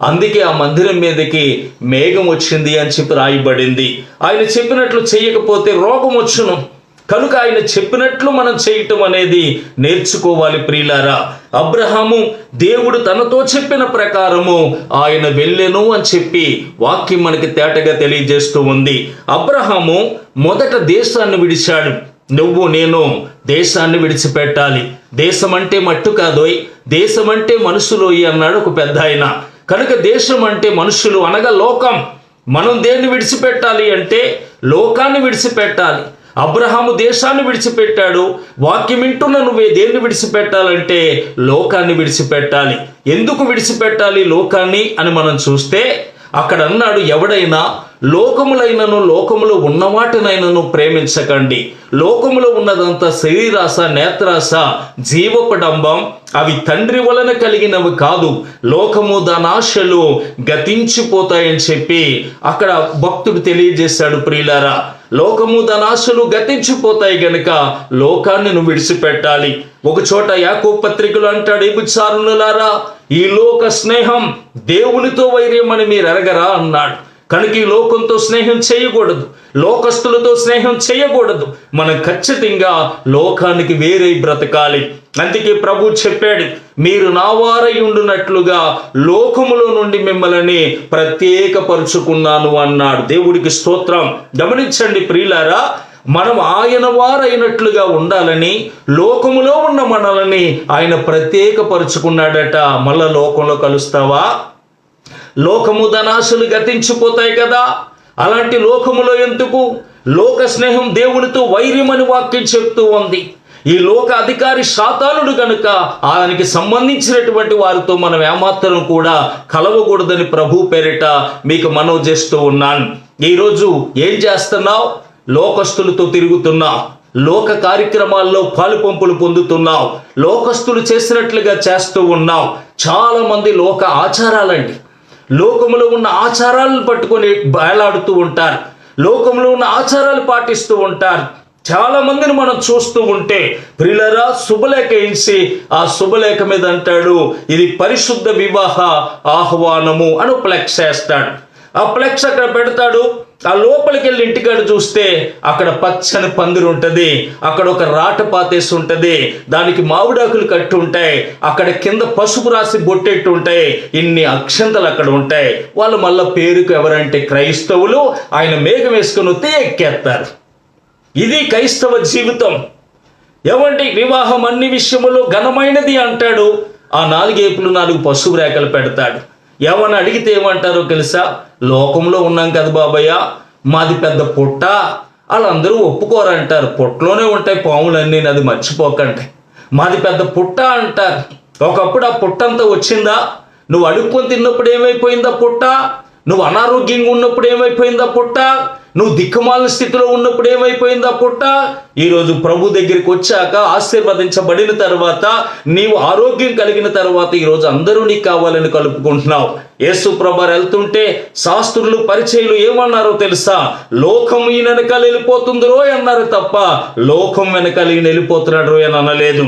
అందుకే ఆ మందిరం మీదకి మేఘం వచ్చింది అని చెప్పి రాయబడింది. ఆయన చెప్పినట్లు చేయకపోతే రోగం వచ్చును. కనుక ఆయన చెప్పినట్లు మనం చేయటం అనేది నేర్చుకోవాలి ప్రియులారా. అబ్రహాము దేవుడు తనతో చెప్పిన ప్రకారము ఆయన వెళ్ళెను అని చెప్పి వాక్యం మనకి తేటగా తెలియజేస్తూ ఉంది. అబ్రహాము మొదట దేశాన్ని విడిచాడు. నువ్వు నేను దేశాన్ని విడిచిపెట్టాలి. దేశం అంటే మట్టు కాదోయ్, దేశం అంటే మనుషులోయి అన్నాడు ఒక పెద్ద ఆయన. కనుక దేశం అంటే మనుషులు అనగా లోకం. మనం దేన్ని విడిచిపెట్టాలి అంటే లోకాన్ని విడిచిపెట్టాలి. అబ్రహాము దేశాన్ని విడిచిపెట్టాడు. వాక్యం వింటున్న నువ్వే దేన్ని విడిచిపెట్టాలంటే లోకాన్ని విడిచిపెట్టాలి. ఎందుకు విడిచిపెట్టాలి లోకాన్ని అని మనం చూస్తే అక్కడ అన్నాడు, ఎవడైనా లోకములైనను లోకములో ఉన్నవాటినైనను ప్రేమించకండి. లోకములో ఉన్నదంతా శరీరాశ, నేత్రాశ, జీవపడంబం, అవి తండ్రి వలన కలిగినవి కాదు. లోకము దానాశలు గతించిపోతాయని చెప్పి అక్కడ భక్తుడు తెలియజేశాడు ప్రియులారా. లోకము దాని ఆశలు గతించిపోతాయి గనుక లోకాన్ని నువ్వు విడిచిపెట్టాలి. ఒక చోట యాకోబు పత్రికలో అంటాడు, వ్యభిచారులారా, ఈ లోక స్నేహం దేవునితో వైర్యమని మీరు ఎరగరా అన్నాడు. కనుక ఈ లోకంతో స్నేహం చేయకూడదు, లోకస్తులతో స్నేహం చేయకూడదు. మనం ఖచ్చితంగా లోకానికి వేరై బ్రతకాలి. అందుకే ప్రభు చెప్పాడు, మీరు నా వారై ఉండునట్లుగా లోకములో నుండి మిమ్మల్ని ప్రత్యేకపరుచుకున్నాను అన్నాడు. దేవుడికి స్తోత్రం. గమనించండి ప్రియులారా, మనం ఆయన వారైనట్లుగా ఉండాలని లోకములో ఉన్న మనల్ని ఆయన ప్రత్యేకపరుచుకున్నాడట. మళ్ళా లోకంలో కలుస్తావా? లోకము ధనాశలు గతించిపోతాయి కదా, అలాంటి లోకములో ఎందుకు? లోక స్నేహం దేవునితో వైర్యమని వాక్యం చెప్తూ ఉంది. ఈ లోక అధికారి సాతానుడు కనుక ఆయనకి సంబంధించినటువంటి వారితో మనం ఏమాత్రం కూడా కలవకూడదని ప్రభు పేరిట మీకు మనవి చేస్తూ ఉన్నాను. ఈరోజు ఏం చేస్తున్నావు? లోకస్తులతో తిరుగుతున్నావు, లోక కార్యక్రమాల్లో పాలుపంపులు పొందుతున్నావు, లోకస్తులు చేసినట్లుగా చేస్తూ ఉన్నావు. చాలా మంది లోక ఆచారాలండి, లోకములో ఉన్న ఆచారాలను పట్టుకొని బయలాడుతూ ఉంటారు, లోకంలో ఉన్న ఆచారాలు పాటిస్తూ ఉంటారు. చాలా మందిని మనం చూస్తూ ఉంటే ప్రియులారా, శుభలేఖ ఇచ్చి ఆ శుభలేఖ మీద అంటాడు, ఇది పరిశుద్ధ వివాహ ఆహ్వానము అని ఫ్లెక్స్ వేస్తాడు. ఆ ఫ్లెక్స్ అక్కడ పెడతాడు. ఆ లోపలికి వెళ్ళి ఇంటికాడ చూస్తే అక్కడ పచ్చని పందిరి ఉంటుంది, అక్కడ ఒక రాట పాతేసి ఉంటుంది, దానికి మామిడాకులు కట్టి ఉంటాయి, అక్కడ కింద పసుపు రాసి బొట్టెట్టు ఉంటాయి, ఇన్ని అక్షంతలు అక్కడ ఉంటాయి. వాళ్ళు మళ్ళీ పేరుకు ఎవరంటే క్రైస్తవులు, ఆయన మేఘం వేసుకుని వస్తే ఎక్కేస్తారు. ఇది క్రైస్తవ జీవితం. ఏమంటే వివాహం అన్ని విషయములో ఘనమైనది అంటాడు. ఆ 4 ఏపులు 4 పసుపు రేఖలు పెడతాడు. ఏమని అడిగితే ఏమంటారో తెలుసా? లోకంలో ఉన్నాం కదా బాబయ్య, మాది పెద్ద పుట్ట. వాళ్ళందరూ ఒప్పుకోరంటారు. పుట్టలోనే ఉంటాయి పాములన్నీ, అది మర్చిపోకండి. మాది పెద్ద పుట్ట అంటారు. ఒకప్పుడు ఆ పుట్టంతా వచ్చిందా? నువ్వు అడుక్కొని తిన్నప్పుడు ఏమైపోయిందా పుట్ట? నువ్వు అనారోగ్యంగా ఉన్నప్పుడు ఏమైపోయిందా పుట్ట? నువ్వు దిక్కుమాలిన స్థితిలో ఉన్నప్పుడు ఏమైపోయిందా పుట్ట? ఈరోజు ప్రభు దగ్గరికి వచ్చాక, ఆశీర్వదించబడిన తర్వాత, నీవు ఆరోగ్యం కలిగిన తర్వాత ఈరోజు అందరూ నీకు కావాలని కలుపుకుంటున్నావు. యేసు ప్రభు వెళ్తుంటే శాస్త్రులు పరిచయులు ఏమన్నారో తెలుసా? లోకం ఈయన వెనకాల వెళ్ళిపోతుందిరో అన్నారు తప్ప లోకం వెనకాల ఈయన వెళ్ళిపోతున్నాడు అని అనలేదు.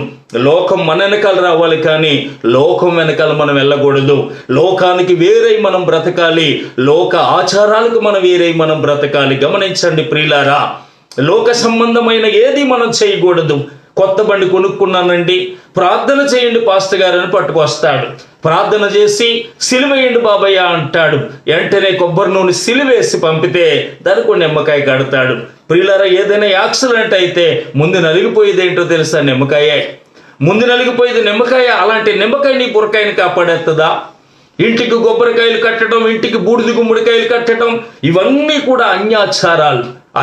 లోకం మన వెనకాల రావాలి, కానీ లోకం వెనకాల మనం వెళ్ళకూడదు. లోకానికి వేరై మనం బ్రతకాలి, లోక ఆచారాలకు మనం వేరై మనం బ్రతకాలి. గమనించండి ప్రియులారా, లోక సంబంధమైన ఏది మనం చేయకూడదు. కొత్త బండి కొనుక్కున్నానండి, ప్రార్థన చేయండి పాస్టర్ గారు అని పట్టుకొస్తాడు. ప్రార్థన చేసి సిలువేయండి బాబయ్య అంటాడు. వెంటనే కొబ్బరి నూనె సిలువేసి పంపితే దానికి నిమ్మకాయ కడతాడు. ప్రియులారా, ఏదైనా యాక్సిడెంట్ అయితే ముందు నలిగిపోయేది ఏంటో తెలుసా? నిమ్మకాయే. ముందు నలిగిపోయేది నిమ్మకాయ. అలాంటి నిమ్మకాయ నీ బుర్రకాయని కాపాడేస్తుందా? ఇంటికి కొబ్బరికాయలు కట్టడం, ఇంటికి బూడిద గుమ్మడికాయలు కట్టడం, ఇవన్నీ కూడా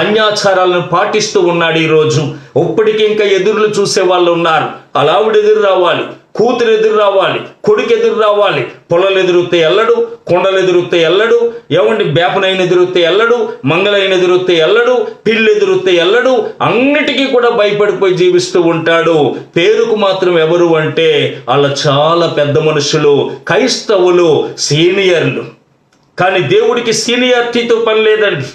అన్యాచారాలను పాటిస్తూ ఉన్నాడు. ఈరోజు ఇప్పటికి ఇంకా ఎదురులు చూసే వాళ్ళు ఉన్నారు. అలావిడ ఎదురు రావాలి, కూతురు ఎదురు రావాలి, కొడుకు ఎదురు రావాలి. పొలాలు ఎదురుతే ఎల్లడు, కొండలు ఎదురుతే ఎల్లడు, ఏమండి బేపనైన ఎదురుతే ఎల్లడు, మంగళైన ఎదురుతే ఎల్లడు, పిల్లు ఎదురుతే ఎల్లడు. అన్నిటికీ కూడా భయపడిపోయి జీవిస్తూ ఉంటాడు. పేరుకు మాత్రం ఎవరు అంటే వాళ్ళ చాలా పెద్ద మనుషులు, క్రైస్తవులు, సీనియర్లు. కానీ దేవుడికి సీనియారిటీతో పని లేదండి.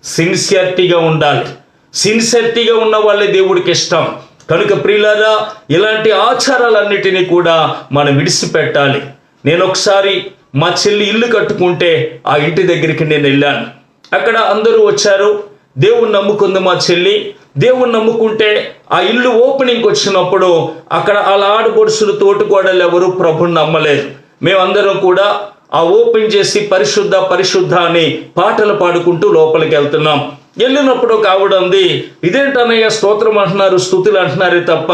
సిన్సియారిటీగా ఉండాలి. సిన్సియారిటీగా ఉన్న వాళ్ళే దేవుడికి ఇష్టం. కనుక ప్రియులారా, ఇలాంటి ఆచారాలన్నిటినీ కూడా మనం విడిచిపెట్టాలి. నేను ఒకసారి మా చెల్లి ఇల్లు కట్టుకుంటే ఆ ఇంటి దగ్గరికి నేను వెళ్ళాను. అక్కడ అందరూ వచ్చారు. దేవుణ్ణి నమ్ముకుంది మా చెల్లి. దేవుణ్ణి నమ్ముకుంటే ఆ ఇల్లు ఓపెనింగ్కి వచ్చినప్పుడు అక్కడ వాళ్ళ ఆడపడుచులు, తోటికోడలు ఎవరు ప్రభుని నమ్మలేదు. మేమందరం కూడా ఆ ఓపెన్ చేసి పరిశుద్ధ పరిశుద్ధ అని పాటలు పాడుకుంటూ లోపలికి వెళ్తున్నాం. వెళ్ళినప్పుడు ఒక ఆవిడ ఉంది, ఇదేంటన్నయ్య స్తోత్రం అంటున్నారు, స్తుతులు అంటున్నారే తప్ప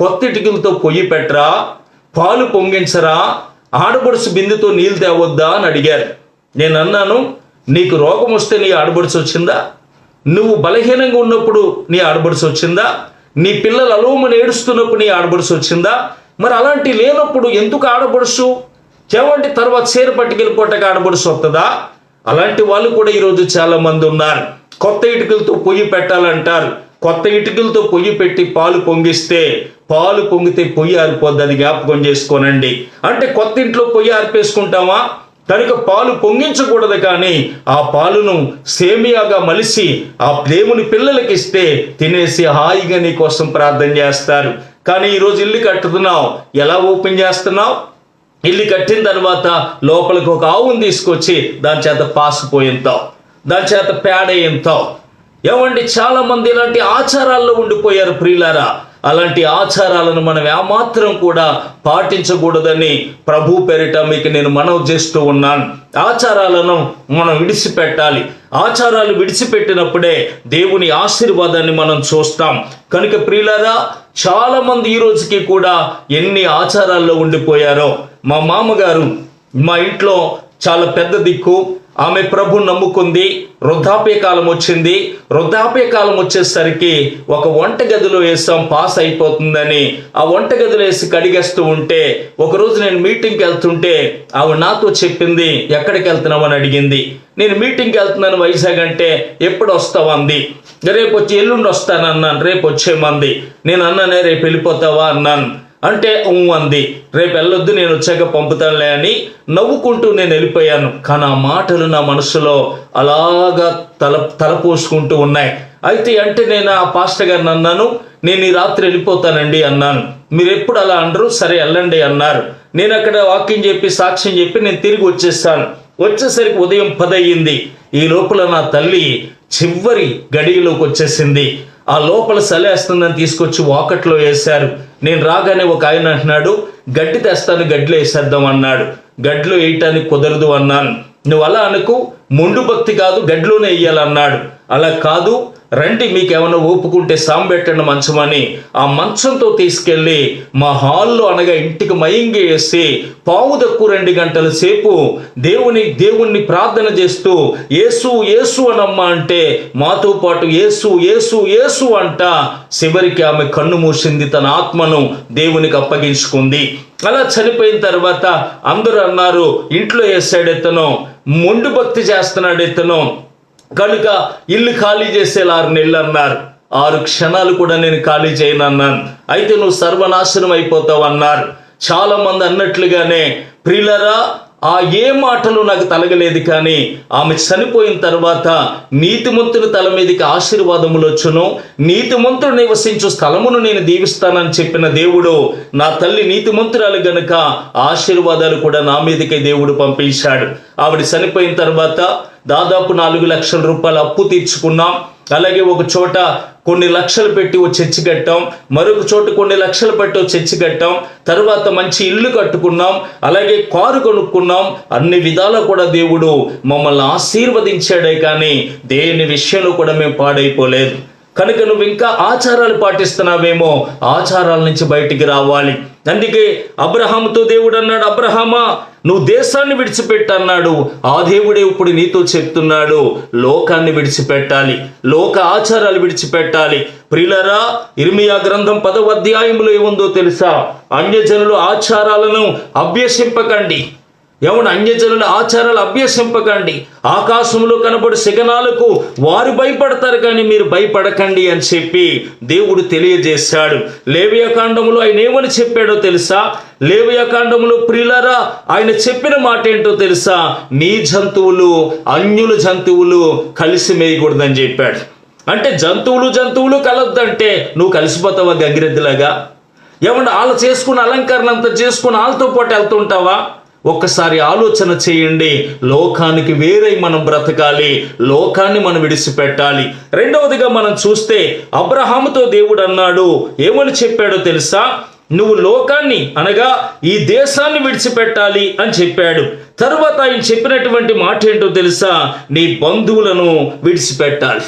కొత్త ఇటుకలతో పొయ్యి పెట్టరా, పాలు పొంగించరా, ఆడబడుచు బిందుతో నీళ్ళు తేవద్దా అని అడిగారు. నేను అన్నాను, నీకు రోగం వస్తే నీ ఆడబడుచు వచ్చిందా? నువ్వు బలహీనంగా ఉన్నప్పుడు నీ ఆడబడుచు వచ్చిందా? నీ పిల్లలు అలోమని ఏడుస్తున్నప్పుడు నీ ఆడబడుచు వచ్చిందా? మరి అలాంటి లేనప్పుడు ఎందుకు ఆడబడుచు? చెవంటి తర్వాత చీర పట్టుకెళ్ళిపోటాక ఆడబడుచు వస్తుందా? అలాంటి వాళ్ళు కూడా ఈరోజు చాలా మంది ఉన్నారు. కొత్త ఇటుకలతో పొయ్యి పెట్టాలంటారు. కొత్త ఇటుకలతో పొయ్యి పెట్టి పాలు పొంగిస్తే, పాలు పొంగితే పొయ్యి ఆరిపోద్ది. అది జ్ఞాపకం చేసుకోనండి. అంటే కొత్త ఇంట్లో పొయ్యి ఆర్పేసుకుంటామా? కనుక పాలు పొంగించకూడదు, కానీ ఆ పాలును సేమియాగా మలిసి ఆ దేవుని పిల్లలకి ఇస్తే తినేసి హాయిగా నీ కోసం ప్రార్థన చేస్తారు. కానీ ఈరోజు ఇల్లు కట్టుతున్నావు, ఎలా ఓపెన్ చేస్తున్నావు? ఇల్లు కట్టిన తర్వాత లోపలికి ఒక ఆవును తీసుకొచ్చి దాని చేత పాసిపోయింతావు, దాని చేత పేడ వేయింతావు. ఏమండి, చాలా మంది ఇలాంటి ఆచారాల్లో ఉండిపోయారు ప్రియులారా. అలాంటి ఆచారాలను మనం ఏమాత్రం కూడా పాటించకూడదని ప్రభు పేరిట మీకు నేను మనవి చేస్తూ ఉన్నాను. ఆచారాలను మనం విడిచిపెట్టాలి. ఆచారాలు విడిచిపెట్టినప్పుడే దేవుని ఆశీర్వాదాన్ని మనం చూస్తాం. కనుక ప్రియులారా, చాలా మంది ఈ రోజుకి కూడా ఎన్ని ఆచారాల్లో ఉండిపోయారో. మా మామగారు మా ఇంట్లో చాలా పెద్ద దిక్కు. ఆమె ప్రభు నమ్ముకుంది. వృద్ధాప్య కాలం వచ్చింది. వృద్ధాప్య కాలం వచ్చేసరికి ఒక వంటగదిలో వేసాం, పాస్ అయిపోతుందని ఆ వంటగదిలో వేసి కడిగేస్తూ ఉంటే ఒకరోజు నేను మీటింగ్కి వెళ్తుంటే ఆవిడ నాతో చెప్పింది, ఎక్కడికి వెళ్తున్నావు అని అడిగింది. నేను మీటింగ్కి వెళ్తున్నాను వైజాగ్ అంటే, ఎప్పుడు వస్తావా అంది. రేపు వచ్చి ఎల్లుండి వస్తానన్నాను. రేపు వచ్చేమంది. నేను అన్నానే, రేపు వెళ్ళిపోతావా అన్నాను. అంటే అంది. రేపు వెళ్ళొద్దు, నేను వచ్చాక పంపుతానులే అని నవ్వుకుంటూ నేను వెళ్ళిపోయాను. కానీ ఆ మాటలు నా మనసులో అలాగా తలపోసుకుంటూ ఉన్నాయి. అయితే అంటే నేను ఆ పాస్టర్ గారిని అన్నాను, నేను ఈ రాత్రి వెళ్ళిపోతానండి అన్నాను. మీరు ఎప్పుడు అలా అనరు, సరే వెళ్ళండి అన్నారు. నేను అక్కడ వాక్యం చెప్పి సాక్ష్యం చెప్పి నేను తిరిగి వచ్చేసాను. వచ్చేసరికి ఉదయం 10 అయ్యింది. ఈ లోపల నా తల్లి చివరి గడియలోకి వచ్చేసింది. ఆ లోపల సలేస్తుందని తీసుకొచ్చి వాకట్లో వేశారు. నేను రాగానే ఒక ఆయన అంటున్నాడు, గడ్డి తెస్తాను, గడ్డిలో వేసేద్దాం అన్నాడు. గడ్డిలో వేయటానికి కుదరదు అన్నాను. నువ్వు అలా అనుకు, మొండు భక్తి కాదు, గడ్డిలోనే వేయాలన్నాడు. అలా కాదు, రండి మీకేమైనా ఒప్పుకుంటే సాంబెట్టండి మంచమని ఆ మంచంతో తీసుకెళ్ళి మా హాల్లో అనగా ఇంటికి మయంగి వేసి 2 గంటల సేపు దేవుణ్ణి ప్రార్థన చేస్తూ యేసు యేసు అనమ్మా అంటే మాతో పాటు యేసు యేసు యేసు అంట చివరికి ఆమె కన్ను మూసింది, తన ఆత్మను దేవునికి అప్పగించుకుంది. అలా చనిపోయిన తర్వాత అందరూ అన్నారు, ఇంట్లో వేసాడు ఇతను, మొండు భక్తి చేస్తున్నాడు ఇతను, కనుక ఇల్లు ఖాళీ చేసేలా 6 నెలలు అన్నారు. 6 క్షణాలు కూడా నేను ఖాళీ చేయను అన్నాను. అయితే నువ్వు సర్వనాశనం అయిపోతావు అన్నారు. చాలా మంది అన్నట్లుగానే ప్రియులరా, ఆ ఏ మాటలు నాకు తలగలేదు. కానీ ఆమె చనిపోయిన తర్వాత నీతిమంతుని తల మీదకి ఆశీర్వాదములు వచ్చును, నీతిమంతుడు నివసించు స్థలమును నేను దీవిస్తానని చెప్పిన దేవుడు నా తల్లి నీతిమంతురాలు గనుక ఆశీర్వాదాలు కూడా నా మీదకే దేవుడు పంపించాడు. ఆవిడ చనిపోయిన తర్వాత దాదాపు 4 లక్షల రూపాయలు అప్పు తీర్చుకున్నాం. అలాగే ఒక చోట కొన్ని లక్షలు పెట్టి ఓ చర్చి కట్టాం, మరొక చోట కొన్ని లక్షలు పెట్టి ఓ చర్చి కట్టాం. తర్వాత మంచి ఇల్లు కట్టుకున్నాం, అలాగే కారు కొనుక్కున్నాం. అన్ని విధాలా కూడా దేవుడు మమ్మల్ని ఆశీర్వదించాడే, కానీ దేని విషయంలో కూడా మేము పాడైపోలేదు. కనుక నువ్వు ఇంకా ఆచారాలు పాటిస్తున్నావేమో, ఆచారాల నుంచి బయటికి రావాలి. అందుకే అబ్రహాముతో దేవుడు అన్నాడు, అబ్రహామా నువ్వు దేశాన్ని విడిచిపెట్టన్నాడు. ఆ దేవుడే ఇప్పుడు నీతో చెప్తున్నాడు, లోకాన్ని విడిచిపెట్టాలి, లోక ఆచారాలు విడిచిపెట్టాలి. ప్రియులారా, ఇర్మియా గ్రంథం 10వ అధ్యాయంలో ఏముందో తెలుసా? అన్యజనుల ఆచారాలను అభ్యసింపకండి. ఏమన్నా, అన్యజనుల ఆచారాలు అభ్యసింపకండి. ఆకాశంలో కనబడు శిఖనాలకు వారు భయపడతారు, కానీ మీరు భయపడకండి అని చెప్పి దేవుడు తెలియజేశాడు. లేవియాకాండములో ఆయన ఏమని చెప్పాడో తెలుసా? లేవియాకాండములో ప్రియులారా ఆయన చెప్పిన మాట ఏంటో తెలుసా? నీ జంతువులు అన్యుల జంతువులు కలిసి మేయకూడదని చెప్పాడు. అంటే జంతువులు కలొద్దంటే నువ్వు కలిసిపోతావా గంగిరెద్దులాగా? ఏమన్నా, వాళ్ళు చేసుకున్న అలంకరణ అంతా చేసుకుని వాళ్ళతో పాటు వెళ్తుంటావా? ఒక్కసారి ఆలోచన చేయండి. లోకానికి వేరై మనం బ్రతకాలి, లోకాన్ని మనం విడిచిపెట్టాలి. రెండవదిగా మనం చూస్తే అబ్రహాముతో దేవుడు అన్నాడు, ఏమని చెప్పాడో తెలుసా? నువ్వు లోకాన్ని అనగా ఈ దేశాన్ని విడిచిపెట్టాలి అని చెప్పాడు. తర్వాత ఆయన చెప్పినటువంటి మాట ఏంటో తెలుసా? నీ బంధువులను విడిచిపెట్టాలి,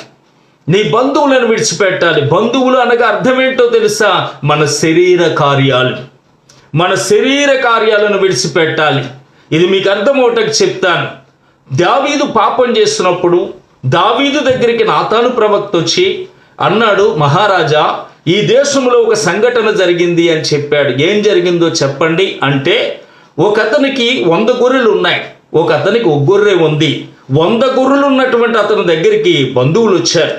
నీ బంధువులను విడిచిపెట్టాలి. బంధువులు అనగా అర్థం ఏంటో తెలుసా? మన శరీర కార్యాలను విడిచిపెట్టాలి. ఇది మీకు అర్థమవుటకు చెప్తాను. దావీదు పాపం చేస్తున్నప్పుడు దావీదు దగ్గరికి నాతాను ప్రవక్త వచ్చి అన్నాడు, మహారాజా ఈ దేశంలో ఒక సంఘటన జరిగింది అని చెప్పాడు. ఏం జరిగిందో చెప్పండి అంటే, ఒక అతనికి 100 గొర్రెలు ఉన్నాయి, ఒక అతనికి 1 గొర్రె ఉంది. 100 గొర్రెలు ఉన్నటువంటి అతని దగ్గరికి బంధువులు వచ్చారు.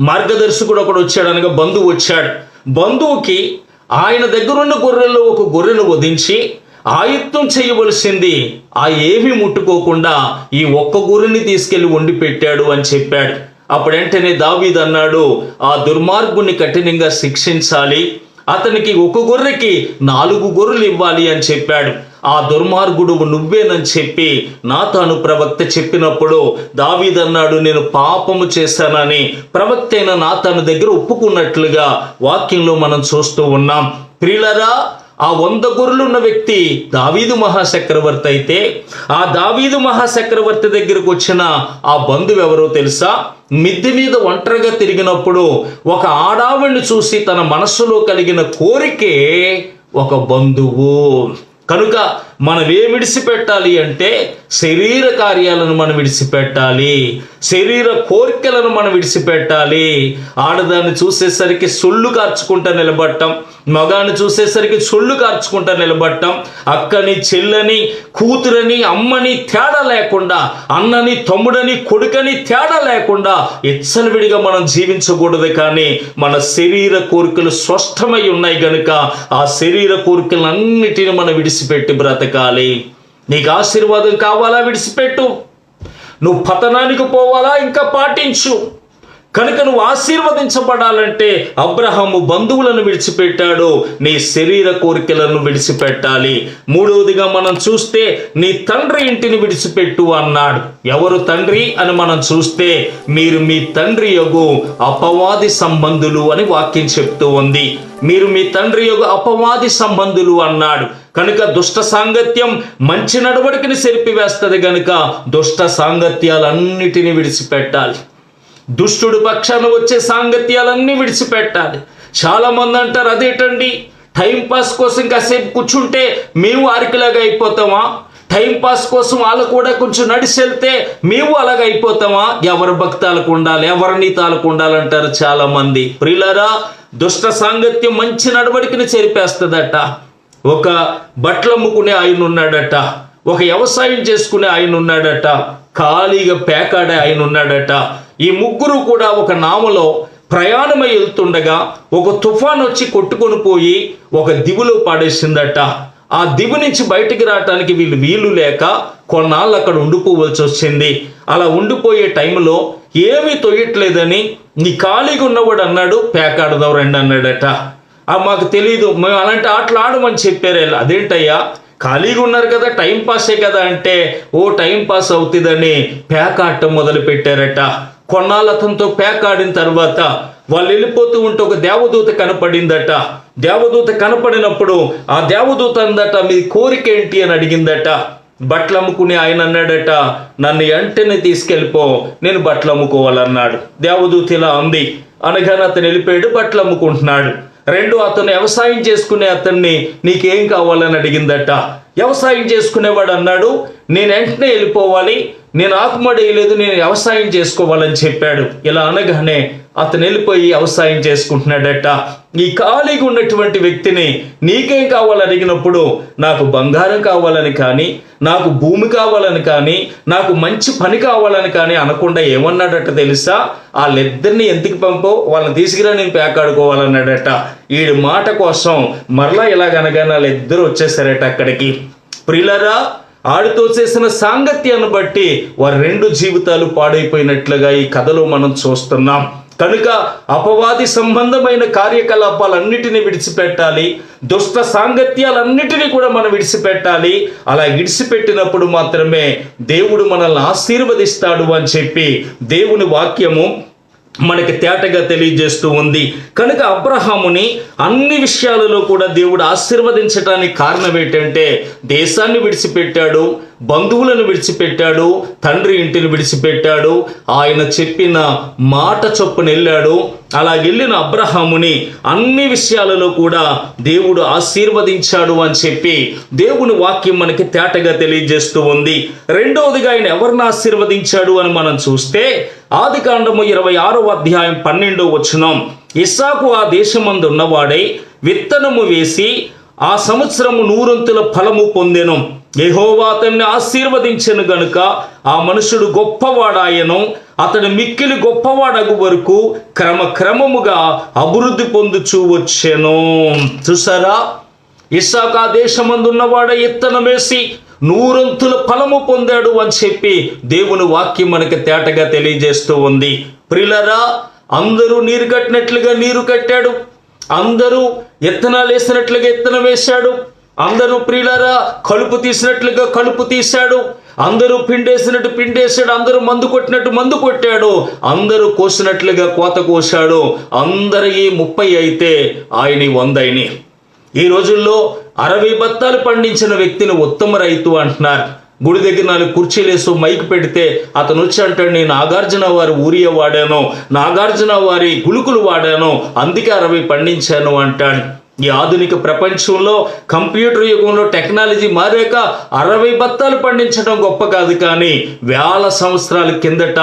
మార్గదర్శకుడు ఒకడు వచ్చాడు, అనగా బంధువు వచ్చాడు. బంధువుకి ఆయన దగ్గరున్న గొర్రెల్లో ఒక గొర్రెను వధించి ఆయుత్తం చేయవలసింది ఆ ఏమీ ముట్టుకోకుండా ఈ ఒక్క గొర్రెని తీసుకెళ్లి వండి పెట్టాడు అని చెప్పాడు. అప్పుడంటేనే దావీదు అన్నాడు, ఆ దుర్మార్గుని కఠినంగా శిక్షించాలి, అతనికి ఒక గొర్రెకి 4 గొర్రెలు ఇవ్వాలి అని చెప్పాడు. ఆ దుర్మార్గుడు నువ్వేనని చెప్పి నాతాను ప్రవక్త చెప్పినప్పుడు దావీదు అన్నాడు, నేను పాపము చేశానని ప్రవక్త అయిన నాతాను దగ్గర ఒప్పుకున్నట్లుగా వాక్యంలో మనం చూస్తూ ఉన్నాం. ప్రియులారా, ఆ 100 గొర్రెలు ఉన్న వ్యక్తి దావీదు మహాచక్రవర్తి అయితే, ఆ దావీదు మహాచక్రవర్తి దగ్గరకు వచ్చిన ఆ బంధువు ఎవరో తెలుసా? మిద్దె మీద ఒంటరిగా తిరిగినప్పుడు ఒక ఆడావిడిని చూసి తన మనస్సులో కలిగిన కోరికే ఒక బంధువు. కనుక మనం ఏం విడిచిపెట్టాలి అంటే శరీర కార్యాలను మనం విడిచిపెట్టాలి, శరీర కోరికలను మనం విడిచిపెట్టాలి. ఆడదాన్ని చూసేసరికి సొల్లు కార్చుకుంటా నిలబడటం, మగాన్ని చూసేసరికి సొల్లు కార్చుకుంటా నిలబడటం, అక్కని చెల్లని కూతురని అమ్మని తేడా లేకుండా, అన్నని తమ్ముడని కొడుకని తేడా లేకుండా విడిగా మనం జీవించకూడదు. కానీ మన శరీర కోరికలు స్పష్టమై ఉన్నాయి గనుక ఆ శరీర కోరికలన్నిటిని మనం విడిచిపెట్టి బ్రతకాలి. నీకు ఆశీర్వాదం కావాలా? విడిచిపెట్టు. నువ్వు పతనానికి పోవాలా? ఇంకా పాటించు. కనుక నువ్వు ఆశీర్వదించబడాలంటే అబ్రహాము బంధువులను విడిచిపెట్టాడు, నీ శరీర కోరికలను విడిచిపెట్టాలి. 3వదిగా మనం చూస్తే నీ తండ్రి ఇంటిని విడిచిపెట్టు అన్నాడు. ఎవరు తండ్రి అని మనం చూస్తే మీరు మీ తండ్రి యొగు అపవాది సంబంధులు అని వాక్యం చెప్తూ ఉంది. మీరు మీ తండ్రి యొగు అపవాది సంబంధులు అన్నాడు. కనుక దుష్ట సాంగత్యం మంచి నడవడికని సెరిపివేస్తుంది గనుక దుష్ట సాంగత్యాలన్నిటినీ విడిచిపెట్టాలి. దుష్టుడు పక్షాన వచ్చే సాంగత్యాలన్నీ విడిచిపెట్టాలి. చాలా మంది అంటారు, అదేంటండి టైంపాస్ కోసం కాసేపు కూర్చుంటే మేము ఆరికలాగా అయిపోతామా? టైంపాస్ కోసం వాళ్ళు కూడా కొంచెం నడిచి వెళ్తే మేము అలాగ అయిపోతామా? ఎవరి భక్తాలకు ఉండాలి, ఎవరి నీతాలకు ఉండాలంటారు చాలా మంది. ప్రియులారా, దుష్ట సాంగత్యం మంచి నడవడికని చెరిపేస్తుందట. ఒక బట్టలు అమ్ముకునే ఆయన ఉన్నాడట, ఒక వ్యవసాయం చేసుకునే ఆయన ఉన్నాడట, ఖాళీగా పేకాడే ఆయన ఉన్నాడట. ఈ ముగ్గురు కూడా ఒక నావలో ప్రయాణమై వెళ్తుండగా ఒక తుఫాన్ వచ్చి కొట్టుకొని పోయి ఒక దివులో పాడేసిందట. ఆ దివు నుంచి బయటికి రావటానికి వీలు లేక కొన్నాళ్ళు అక్కడ ఉండిపోవలసి వచ్చింది. అలా ఉండిపోయే టైంలో ఏమీ తొయ్యట్లేదని నీ ఖాళీగా ఉన్నవాడు అన్నాడు, పేకాడదాం రండి అన్నాడట. మాకు తెలీదు, మేము అలాంటి ఆటలు ఆడమని చెప్పారు. అదేంటయ్యా ఖాళీగా ఉన్నారు కదా, టైం పాసే కదా అంటే, ఓ టైం పాస్ అవుతుందని పేకాడటం మొదలు పెట్టారట. కొన్నాళ్ళు అతనితో పేకాడిన తర్వాత వాళ్ళు వెళ్ళిపోతూ ఉంటే ఒక దేవదూత కనపడిందట. దేవదూత కనపడినప్పుడు ఆ దేవదూత అందట, మీ కోరిక ఏంటి అని అడిగిందట. బట్టలు అమ్ముకుని ఆయన అన్నాడట, నన్ను వెంటనే తీసుకెళ్ళిపో, నేను బట్టలు అమ్ముకోవాలన్నాడు. దేవదూత ఇలా అంది అనగానే అతను వెళ్ళిపోయాడు, బట్టలు అమ్ముకుంటున్నాడు. అతను వ్యవసాయం చేసుకునే అతన్ని నీకేం కావాలని అడిగిందట. వ్యవసాయం చేసుకునేవాడు అన్నాడు, నేను వెంటనే వెళ్ళిపోవాలి, నేను ఆకుమడి వేయలేదు, నేను వ్యవసాయం చేసుకోవాలని చెప్పాడు. ఇలా అనగానే అతను వెళ్ళిపోయి వ్యవసాయం చేసుకుంటున్నాడట. ఈ ఖాళీగా ఉన్నటువంటి వ్యక్తిని నీకేం కావాలని అడిగినప్పుడు నాకు బంగారం కావాలని కానీ, నాకు భూమి కావాలని కానీ, నాకు మంచి పని కావాలని కానీ అనకుండా ఏమన్నాడట తెలుసా? వాళ్ళిద్దరిని ఎందుకు పంపో, వాళ్ళని తీసుకురా, నేను పేకాడుకోవాలన్నాడట. వీడి మాట కోసం మరలా ఇలాగనగానే వాళ్ళిద్దరూ వచ్చేసారట అక్కడికి. ప్రియులారా, ఆడితో చేసిన సాంగత్యాన్ని బట్టి వారి 2 జీవితాలు పాడైపోయినట్లుగా ఈ కథలో మనం చూస్తున్నాం. కనుక అపవాది సంబంధమైన కార్యకలాపాలన్నిటినీ విడిచిపెట్టాలి, దుష్ట సాంగత్యాలన్నిటినీ కూడా మనం విడిచిపెట్టాలి. అలా విడిచిపెట్టినప్పుడు మాత్రమే దేవుడు మనల్ని ఆశీర్వదిస్తాడు అని చెప్పి దేవుని వాక్యము మనకి తేటగా తెలియజేస్తూ ఉంది. కనుక అబ్రహాముని అన్ని విషయాలలో కూడా దేవుడు ఆశీర్వదించడానికి కారణం ఏంటంటే దేశాన్ని విడిచిపెట్టాడు, బంధువులను విడిచిపెట్టాడు, తండ్రి ఇంటిని విడిచిపెట్టాడు, ఆయన చెప్పిన మాట చొప్పున వెళ్ళాడు. అలా వెళ్ళిన అబ్రహాముని అన్ని విషయాలలో కూడా దేవుడు ఆశీర్వదించాడు అని చెప్పి దేవుని వాక్యం మనకి తేటగా తెలియజేస్తూ ఉంది. రెండవదిగా ఆయన ఎవరిని ఆశీర్వదించాడు అని మనం చూస్తే ఆదికాండము 26వ అధ్యాయం 12వ వచనం, ఇస్సాకు ఆ దేశమందు ఉన్నవాడై విత్తనము వేసి ఆ సంవత్సరము 100 ఫలము పొందెను. యెహోవా అతన్ని ఆశీర్వదించెను గనుక ఆ మనుషుడు గొప్పవాడాయను. అతడు మిక్కిలి గొప్పవాడగు వరకు క్రమక్రమముగా అభివృద్ధి పొందుచూ వచ్చెను. చూసారా, ఇస్సాకు ఆ దేశమందున్నవాడ ఇత్తనం వేసి 100 ఫలము పొందాడు అని చెప్పి దేవుని వాక్యం మనకి తేటగా తెలియజేస్తూ ఉంది. ప్రియులారా, అందరూ నీరు కట్టినట్లుగా నీరు కట్టాడు, అందరూ ఇత్తనాలు వేసినట్లుగా ఇత్తనం వేశాడు, అందరూ ప్రియులారా కలుపు తీసినట్లుగా కలుపు తీశాడు, అందరూ పిండేసినట్టు పిండేశాడు, అందరూ మందు కొట్టినట్టు మందు కొట్టాడు, అందరూ కోసినట్లుగా కోత కోశాడు. అందరి 30 అయితే ఆయన 100 అయినాయి. ఈ రోజుల్లో 60 బత్తాలు పండించిన వ్యక్తిని ఉత్తమ రైతు అంటున్నారు. గుడి దగ్గర 4 కుర్చీలేసు మైక్ పెడితే అతను వచ్చి అంటాడు, నేను నాగార్జున వారి ఊరియా వాడాను, నాగార్జున వారి గుళుకులు వాడాను, అందుకే 60 పండించాను అంటాడు. ఈ ఆధునిక ప్రపంచంలో కంప్యూటర్ యుగంలో టెక్నాలజీ మారాక 60 బత్తాలు పండించడం గొప్ప కాదు, కానీ వేల సంవత్సరాల కిందట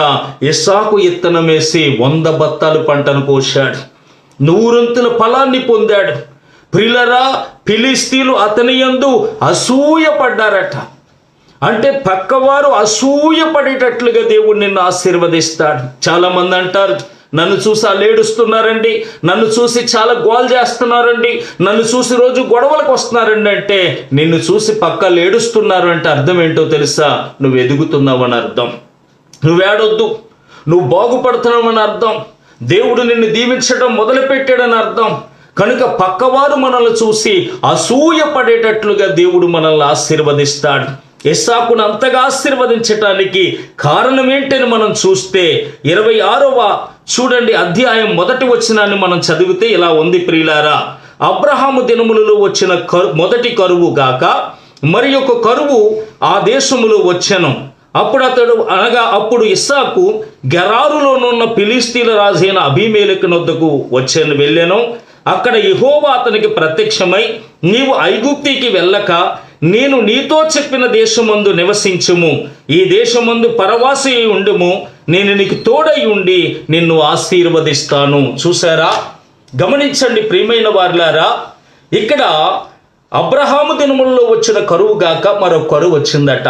ఇస్సాకు ఇత్తనం వేసి 100 బత్తాలు పంటను కోశాడు, 100 ఫలాన్ని పొందాడు. ప్రియులారా, ఫిలిష్తీయులు అతని యందు అసూయ పడ్డారట. అంటే పక్కవారు అసూయ పడేటట్లుగా దేవుడు నిన్ను ఆశీర్వదిస్తాడు. చాలా మంది అంటారు, నన్ను చూసి వాళ్ళు ఏడుస్తున్నారండి, నన్ను చూసి చాలా గోల్ చేస్తున్నారండి, నన్ను చూసి రోజు గొడవలకు వస్తున్నారండి. అంటే నిన్ను చూసి పక్కలు ఏడుస్తున్నారు అంటే అర్థం ఏంటో తెలుసా? నువ్వు ఎదుగుతున్నావు అని అర్థం, నువ్వేడొద్దు, నువ్వు బాగుపడుతున్నావు అని అర్థం, దేవుడు నిన్ను దీవించడం మొదలుపెట్టాడని అర్థం. కనుక పక్కవారు మనల్ని చూసి అసూయ పడేటట్లుగా దేవుడు మనల్ని ఆశీర్వదిస్తాడు. ఇస్సాకును అంతగా ఆశీర్వదించటానికి కారణం ఏంటని మనం చూస్తే 26వ చూడండి అధ్యాయం 1వ వచనాన్ని మనం చదివితే ఇలా ఉంది. ప్రియులారా, అబ్రహాము దినములలో వచ్చిన మొదటి కరువు గాక మరి ఒక కరువు ఆ దేశములో వచ్చెను. అప్పుడు ఇస్సాకు గెరారులోనున్న ఫిలిష్తీయుల రాజైన అబీమెలెకు నొద్దకు వెళ్ళెను. అక్కడ యెహోవా అతనికి ప్రత్యక్షమై, నీవు ఐగుప్తికి వెళ్ళక నేను నీతో చెప్పిన దేశమందు నివసించుము, ఈ దేశమందు పరవాసి ఉండుము, నేను నీకు తోడై ఉండి నిన్ను ఆశీర్వదిస్తాను. చూసారా, గమనించండి ప్రియమైన వారులారా, ఇక్కడ అబ్రహాము దినములలో వచ్చిన కరువు గాక మరో కరువు వచ్చిందట.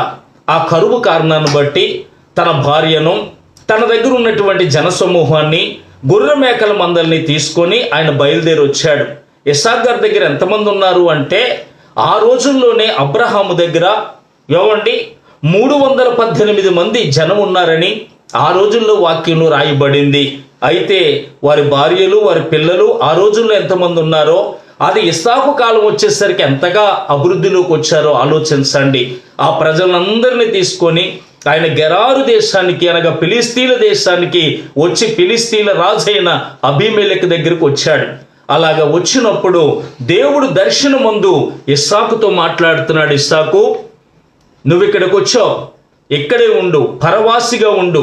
ఆ కరువు కారణాన్ని బట్టి తన భార్యను, తన దగ్గర ఉన్నటువంటి జనసమూహాన్ని, గొర్రె మేకల మందల్ని తీసుకొని ఆయన బయలుదేరి వచ్చాడు. ఇస్సాకు గారి దగ్గర ఎంతమంది ఉన్నారు అంటే, ఆ రోజుల్లోనే అబ్రహాము దగ్గర 318 మంది జనం ఉన్నారని ఆ రోజుల్లో వాక్యంలో రాయబడింది. అయితే వారి భార్యలు, వారి పిల్లలు ఆ రోజుల్లో ఎంతమంది ఉన్నారో, అది ఇస్సాకు కాలం వచ్చేసరికి ఎంతగా అభివృద్ధిలోకి వచ్చారో ఆలోచించండి. ఆ ప్రజలందరినీ తీసుకొని ఆయన గెరారు దేశానికి అనగా ఫిలిష్తీయుల దేశానికి వచ్చి ఫిలిష్తీయుల రాజైన అబీమెలెకు దగ్గరకు వచ్చాడు. అలాగా వచ్చినప్పుడు దేవుడు దర్శనమందు ఇస్సాకుతో మాట్లాడుతున్నాడు. ఇస్సాకు, నువ్వు ఇక్కడికి వచ్చావు, ఇక్కడే ఉండు, పరవాసిగా ఉండు,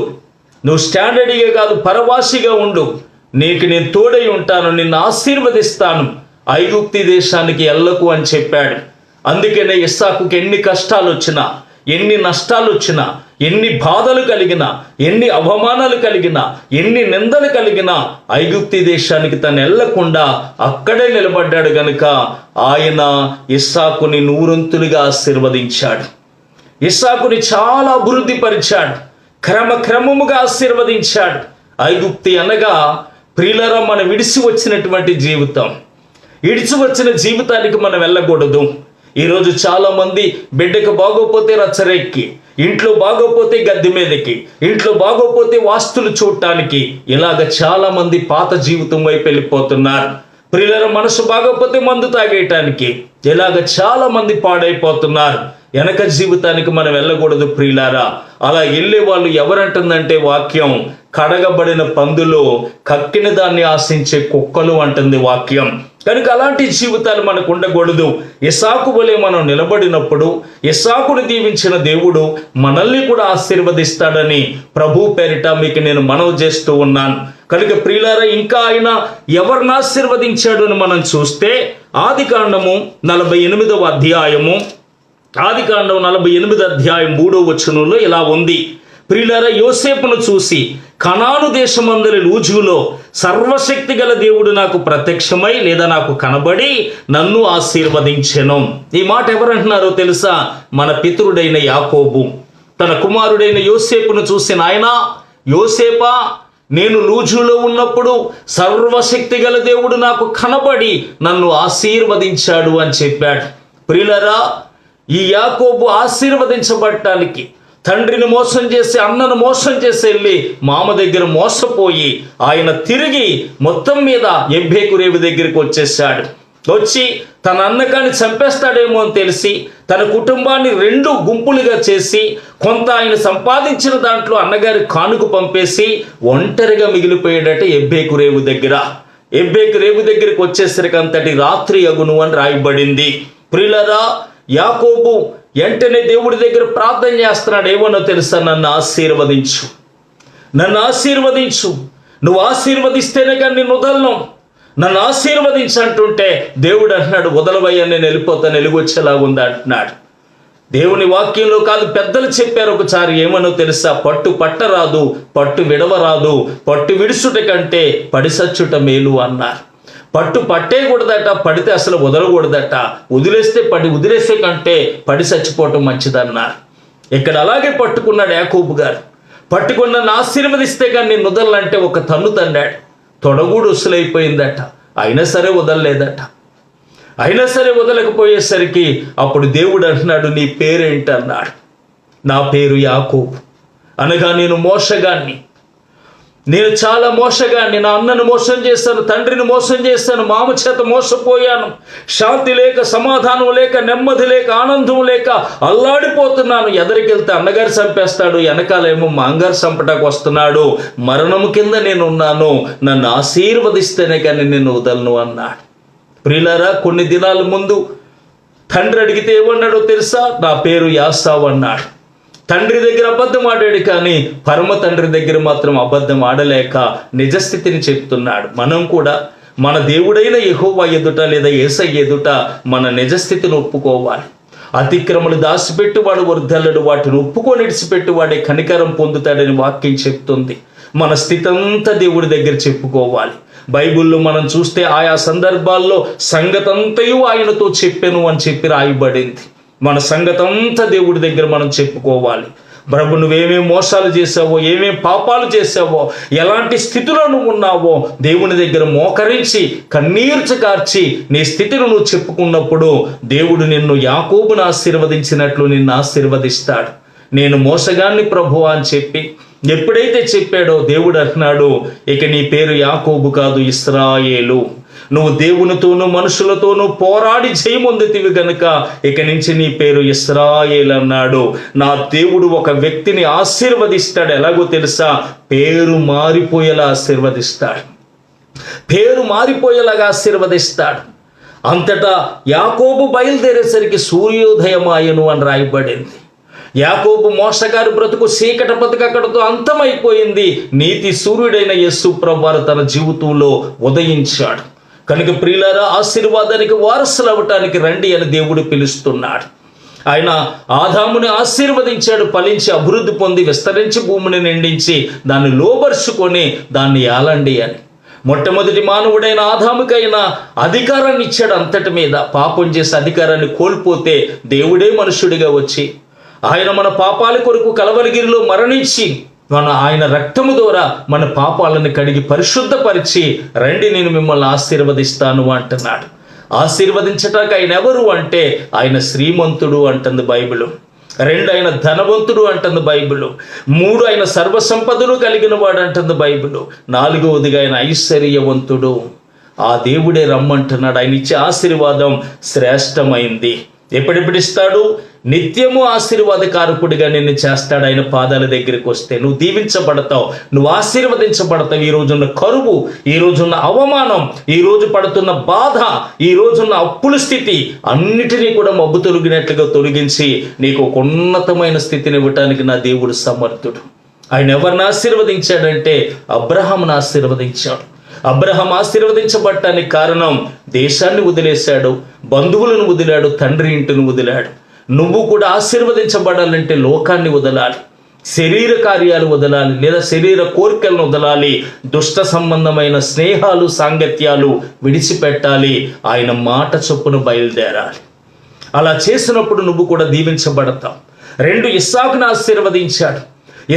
నువ్వు స్టాండర్డ్గా కాదు పరవాసిగా ఉండు, నీకు నేను తోడై ఉంటాను, నిన్ను ఆశీర్వదిస్తాను, ఐగుప్తి దేశానికి వెళ్ళకు అని చెప్పాడు. అందుకనే ఇస్సాకుకి ఎన్ని కష్టాలు వచ్చినా, ఎన్ని నష్టాలు వచ్చినా, ఎన్ని బాధలు కలిగినా, ఎన్ని అవమానాలు కలిగినా, ఎన్ని నిందలు కలిగినా ఐగుప్తి దేశానికి తను వెళ్లకుండా అక్కడే నిలబడ్డాడు. గనుక ఆయన ఇస్సాకుని 100 ఆశీర్వదించాడు. ఇస్సాకుని చాలా అభివృద్ధి పరిచాడు, క్రమముగా ఆశీర్వదించాడు. ఐగుప్తి అనగా ప్రియులారా, మనం విడిచి వచ్చినటువంటి జీవితం, విడిచి వచ్చిన జీవితానికి మనం వెళ్ళకూడదు. ఈరోజు చాలా మంది బిడ్డకు బాగోపోతే రచ్చరెక్కి, ఇంట్లో బాగోపోతే గద్దె మీదకి, ఇంట్లో బాగోపోతే వాస్తులు చూడటానికి, ఇలాగ చాలా మంది పాత జీవితం వైపు వెళ్ళిపోతున్నారు. ప్రియులారా, మనసు బాగోపోతే మందు తాగేయటానికి ఇలాగ చాలా మంది పాడైపోతున్నారు. వెనక జీవితానికి మనం వెళ్ళకూడదు ప్రియులారా. అలా వెళ్ళే వాళ్ళు ఎవరంటుందంటే వాక్యం, కడగబడిన పందులు కక్కిన దాన్ని ఆశించే కుక్కలు అంటుంది వాక్యం. కనుక అలాంటి జీవితాలు మనకు ఉండకూడదు. ఇస్సాకు వలె మనం నిలబడినప్పుడు ఇస్సాకును దీవించిన దేవుడు మనల్ని కూడా ఆశీర్వదిస్తాడని ప్రభు పేరిట మీకు నేను మనవి చేస్తూ ఉన్నాను. కనుక ప్రియులారా, ఇంకా ఆయన ఎవరిని ఆశీర్వదించాడు అని మనం చూస్తే ఆదికాండము 48వ అధ్యాయము, ఆదికాండం 48 అధ్యాయం 3వ వచనంలో ఇలా ఉంది. ప్రియులారా, యోసేపును చూసి కనాను దేశమందరి లూజులో సర్వశక్తి గల దేవుడు నాకు ప్రత్యక్షమై లేదా నాకు కనబడి నన్ను ఆశీర్వదించెను. ఈ మాట ఎవరంటున్నారో తెలుసా? మన పితరుడైన యాకోబు తన కుమారుడైన యోసేపును చూసి, నాయనా యోసేపా, నేను లూజులో ఉన్నప్పుడు సర్వశక్తి గల దేవుడు నాకు కనబడి నన్ను ఆశీర్వదించాడు అని చెప్పాడు. ప్రియులారా, ఈ యాకోబు ఆశీర్వదించబడటానికి తండ్రిని మోసం చేసి అన్నను మోసం చేసి వెళ్ళి మామ దగ్గర మోసపోయి ఆయన తిరిగి మొత్తం మీద ఎబ్బేకు రేవు దగ్గరికి వచ్చేసాడు. వచ్చి తన అన్నగాన్ని చంపేస్తాడేమో అని తెలిసి తన కుటుంబాన్ని 2 గుంపులుగా చేసి కొంత ఆయన సంపాదించిన దాంట్లో అన్నగారి కానుక పంపేసి ఒంటరిగా మిగిలిపోయాడట ఎబ్బేకు రేవు దగ్గర. ఎబ్బేకు రేవు దగ్గరికి వచ్చేసరికి అంతటి రాత్రి అగును అని రాయబడింది. ప్రియులారా, యాకోబు వెంటనే దేవుడి దగ్గర ప్రార్థన చేస్తున్నాడు. ఏమన్నా తెలుసా? నన్ను ఆశీర్వదించు, నన్ను ఆశీర్వదించు, నువ్వు ఆశీర్వదిస్తేనే కానీ నేను వదలను, నన్ను ఆశీర్వదించంటుంటే దేవుడు అంటున్నాడు, వదలవయ్యా, నేను వెళ్ళిపోతాను, వెలుగొచ్చేలాగుంది అంటున్నాడు. దేవుని వాక్యంలో కాదు, పెద్దలు చెప్పారు ఒకసారి. ఏమనో తెలుసా? పట్టు పట్టరాదు, పట్టు విడవరాదు, పట్టు విడుచుట కంటే పడిసచ్చుట మేలు అన్నారు. పట్టు పట్టేయకూడదట, పడితే అసలు వదలకూడదట, వదిలేసే కంటే పడి చచ్చిపోవటం మంచిదన్నారు. ఇక్కడ అలాగే పట్టుకున్నాడు యాకోబు గారు. పట్టుకున్న నన్ను ఆశీర్వదిస్తే కానీ నేను వదలంటే ఒక తన్ను తన్నాడు. తొడగూడు ఉసులైపోయిందట. అయినా సరే వదలలేదట. అయినా సరే వదలకపోయేసరికి అప్పుడు దేవుడు అంటున్నాడు, నీ పేరేంటి అన్నాడు. నా పేరు యాకోబు, అనగా నేను మోసగాన్ని, నేను చాలా మోసగాన్ని. నా అన్నను మోసం చేశాను, తండ్రిని మోసం చేశాను, మామ చేత మోసపోయాను. శాంతి లేక, సమాధానం లేక, నెమ్మది లేక, ఆనందం లేక అల్లాడిపోతున్నాను. ఎదరికెళ్తే అన్నగారు చంపేస్తాడు, వెనకాలేమో మాంగారు చంపటానికి వస్తున్నాడు. మరణము కింద నేను ఉన్నాను, నన్ను ఆశీర్వదిస్తేనే కానీ నేను వదలను అన్నాడు. ప్రియులారా, కొన్ని దినాల ముందు తండ్రి అడిగితే ఏమన్నాడో తెలుసా? నా పేరు యాసావు అన్నాడు. తండ్రి దగ్గర అబద్ధం ఆడాడు, కానీ పరమ తండ్రి దగ్గర మాత్రం అబద్ధం ఆడలేక నిజస్థితిని చెప్తున్నాడు. మనం కూడా మన దేవుడైన యెహోవా ఎదుట లేదా యేసయ్య ఎదుట మన నిజస్థితిని ఒప్పుకోవాలి. అతిక్రమలు దాచిపెట్టువాడు వర్ధల్లడు, వాటిని ఒప్పుకొని ఇడిచిపెట్టువాడే కనికరం పొందుతాడని వాక్యం చెప్తుంది. మన స్థితి అంతా దేవుడి దగ్గర చెప్పుకోవాలి. బైబిల్లో మనం చూస్తే ఆయా సందర్భాల్లో సంగతంతయు ఆయనతో చెప్పెను అని చెప్పి రాయబడింది. మన సంగతంతా దేవుడి దగ్గర మనం చెప్పుకోవాలి. ప్రభు, నువ్వేమేం మోసాలు చేసావో, ఏమేం పాపాలు చేసావో, ఎలాంటి స్థితిలో నువ్వు ఉన్నావో దేవుని దగ్గర మోకరించి కన్నీర్చ కార్చి నీ స్థితిని నువ్వు చెప్పుకున్నప్పుడు దేవుడు నిన్ను యాకోబును ఆశీర్వదించినట్లు నిన్ను ఆశీర్వదిస్తాడు. నేను మోసగాన్ని ప్రభువా అని చెప్పి ఎప్పుడైతే చెప్పాడో దేవుడు అంటున్నాడు, ఇక నీ పేరు యాకోబు కాదు, ఇశ్రాయేలు. నువ్వు దేవునితోనూ మనుషులతోనూ పోరాడి జయమొందితివి గనుక ఇక నుంచి నీ పేరు ఇశ్రాయేలు అన్నాడు. నా దేవుడు ఒక వ్యక్తిని ఆశీర్వదిస్తాడు. ఎలాగో తెలుసా? పేరు మారిపోయేలా ఆశీర్వదిస్తాడు. పేరు మారిపోయేలాగా ఆశీర్వదిస్తాడు. అంతటా యాకోబు బయలుదేరేసరికి సూర్యోదయమాయను అని రాయబడింది. యాకోబు మోసగారి బ్రతుకు చీకటి బ్రతుకు అక్కడితో అంతమైపోయింది. నీతి సూర్యుడైన యేసు ప్రభువారు తన జీవితంలో ఉదయించాడు. కనుక ప్రియులారా, ఆశీర్వాదానికి వారసులు అవ్వటానికి రండి అని దేవుడు పిలుస్తున్నాడు. ఆయన ఆదాముని ఆశీర్వదించాడు, ఫలించి అభివృద్ధి పొంది విస్తరించి భూమిని నిండించి దాన్ని లోబరుచుకొని దాన్ని ఏలండి అని. మొట్టమొదటి మానవుడైన ఆదాముకైనా అధికారాన్ని ఇచ్చాడు అంతటి మీద. పాపం చేసి అధికారాన్ని కోల్పోతే దేవుడే మనుషుడిగా వచ్చి ఆయన మన పాపాల కొరకు కలవరగిరిలో మరణించి ఆయన రక్తము ద్వారా మన పాపాలను కడిగి పరిశుద్ధపరిచి రండి నేను మిమ్మల్ని ఆశీర్వదిస్తాను అంటున్నాడు. ఆశీర్వదించటానికి ఆయన ఎవరు అంటే ఆయన శ్రీమంతుడు అంటుంది బైబిల్. 2 ఆయన ధనవంతుడు అంటుంది బైబిల్. 3 ఆయన సర్వసంపదలు కలిగిన వాడు అంటుంది బైబిల్. 4వదిగా ఆయన ఐశ్వర్యవంతుడు. ఆ దేవుడే రమ్మంటున్నాడు. ఆయన ఇచ్చే ఆశీర్వాదం శ్రేష్టమైంది. ఎప్పుడెప్పుడు ఇస్తాడు? నిత్యము ఆశీర్వాదకారకుడిగా నిన్ను చేస్తాడు. ఆయన పాదాల దగ్గరికి వస్తే నువ్వు దీవించబడతావు, నువ్వు ఆశీర్వదించబడతావు. ఈ రోజున్న కరువు, ఈ రోజున్న అవమానం, ఈ రోజు పడుతున్న బాధ, ఈ రోజున్న అప్పుల స్థితి అన్నిటినీ కూడా మబ్బు తొలగినట్లుగా తొలగించి నీకు ఒక ఉన్నతమైన స్థితిని ఇవ్వటానికి నా దేవుడు సమర్థుడు. ఆయన ఎవరిని ఆశీర్వదించాడంటే అబ్రహామును ఆశీర్వదించాడు. అబ్రహాం ఆశీర్వదించబడటానికి కారణం దేశాన్ని వదిలేశాడు, బంధువులను వదిలాడు, తండ్రి ఇంటిని వదిలాడు. నువ్వు కూడా ఆశీర్వదించబడాలంటే లోకాన్ని వదలాలి, శరీర కార్యాలు వదలాలి, లేదా శరీర కోరికలను వదలాలి, దుష్ట సంబంధమైన స్నేహాలు సాంగత్యాలు విడిచిపెట్టాలి, ఆయన మాట చొప్పున బయలుదేరాలి. అలా చేసినప్పుడు నువ్వు కూడా దీవించబడతావు. 2 ఇస్సాకును ఆశీర్వదించాడు.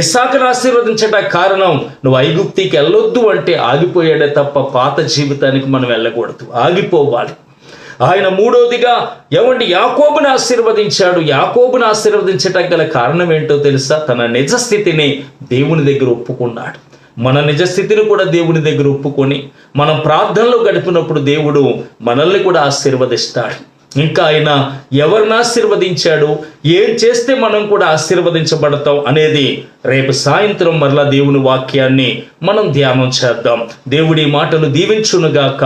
ఇస్సాకును ఆశీర్వదించడానికి కారణం నువ్వు ఐగుప్తికి వెళ్ళొద్దు అంటే ఆగిపోయాడే తప్ప పాత జీవితానికి మనం వెళ్ళకూడదు, ఆగిపోవాలి. ఆయన మూడవదిగా యాకోబును ఆశీర్వదించాడు. యాకోబును ఆశీర్వదించడానికి గల కారణం ఏంటో తెలుసా? తన నిజస్థితిని దేవుని దగ్గర ఒప్పుకున్నాడు. మన నిజస్థితిని కూడా దేవుని దగ్గర ఒప్పుకొని మనం ప్రార్థనలో గడిపినప్పుడు దేవుడు మనల్ని కూడా ఆశీర్వదిస్తాడు. ఇంకా ఆయన ఎవరిని ఆశీర్వదించాడు, ఏం చేస్తే మనం కూడా ఆశీర్వదించబడతాం అనేది రేపు సాయంత్రం మరలా దేవుని వాక్యాన్ని మనం ధ్యానం చేద్దాం. దేవుడి మాటలు దీవించునుగాక.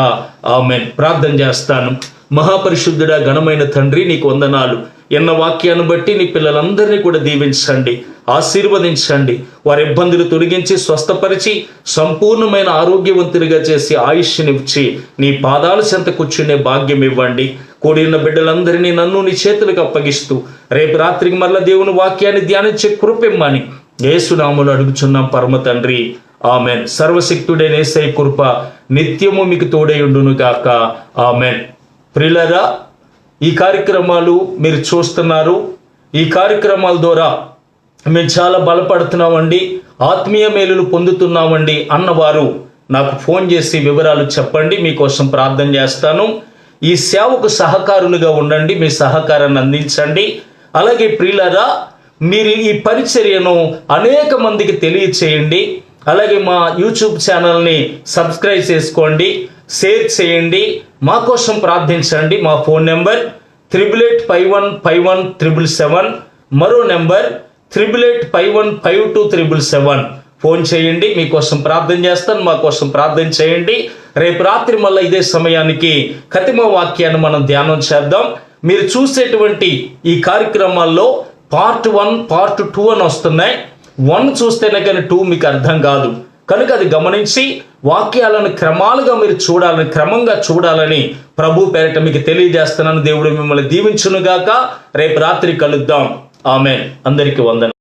ఆమేన్. ప్రార్థన చేస్తాను. మహాపరిశుద్ధుడా, ఘనమైన తండ్రి, నీకు వందనాలు. ఎన్న వాక్యాన్ని బట్టి నీ పిల్లలందరినీ కూడా దీవించండి, ఆశీర్వదించండి. వారి ఇబ్బందులు తొలగించి స్వస్థపరిచి సంపూర్ణమైన ఆరోగ్యవంతులుగా చేసి ఆయుష్నిచ్చి నీ పాదాల చెంత కూర్చునే భాగ్యం ఇవ్వండి. కూడిన బిడ్డలందరినీ నన్ను నీ చేతులకు అప్పగిస్తూ రేపు రాత్రికి మరలా దేవుని వాక్యాన్ని ధ్యానించే కృపిమ్మని యేసునామములో అడుగుచున్నాం పరమ తండ్రి. ఆమెన్. సర్వశక్తుడైన యేసయ్య కృప నిత్యము మీకు తోడైయుండును గాక. ఆమెన్. ప్రియులారా, ఈ కార్యక్రమాలు మీరు చూస్తున్నారు. ఈ కార్యక్రమాల ద్వారా మేము చాలా బలపడుతున్నామండి, ఆత్మీయ మేలులు పొందుతున్నామండి అన్నవారు నాకు ఫోన్ చేసి వివరాలు చెప్పండి, మీకోసం ప్రార్థన చేస్తాను. ఈ సేవకు సహకారులుగా ఉండండి, మీ సహకారాన్ని అందించండి. అలాగే ప్రియులారా, మీరు ఈ పరిచర్యను అనేక మందికి తెలియచేయండి. అలాగే మా యూట్యూబ్ ఛానల్ని సబ్స్క్రైబ్ చేసుకోండి, షేర్ చేయండి, మా కోసం ప్రార్థించండి. మా ఫోన్ నెంబర్ 88515177, మరో నెంబర్ 88515277. ఫోన్ చేయండి, మీకోసం ప్రార్థన చేస్తాను, మా కోసం ప్రార్థన చేయండి. రేపు రాత్రి మళ్ళీ ఇదే సమయానికి ఖతిమ వాక్యాన్ని మనం ధ్యానం చేద్దాం. మీరు చూసేటువంటి ఈ కార్యక్రమాల్లో పార్ట్ 1, పార్ట్ 2 అని వస్తున్నాయి. 1 చూస్తేనే కానీ 2 మీకు అర్థం కాదు. కనుక అది గమనించి వాక్యాలను క్రమాలుగా మీరు చూడాలని, క్రమంగా చూడాలని ప్రభు పేరిట మీకు తెలియజేస్తున్నాను. దేవుడు మిమ్మల్ని దీవించునుగాక. రేపు రాత్రి కలుద్దాం. ఆమేన్. అందరికీ వందనాలు.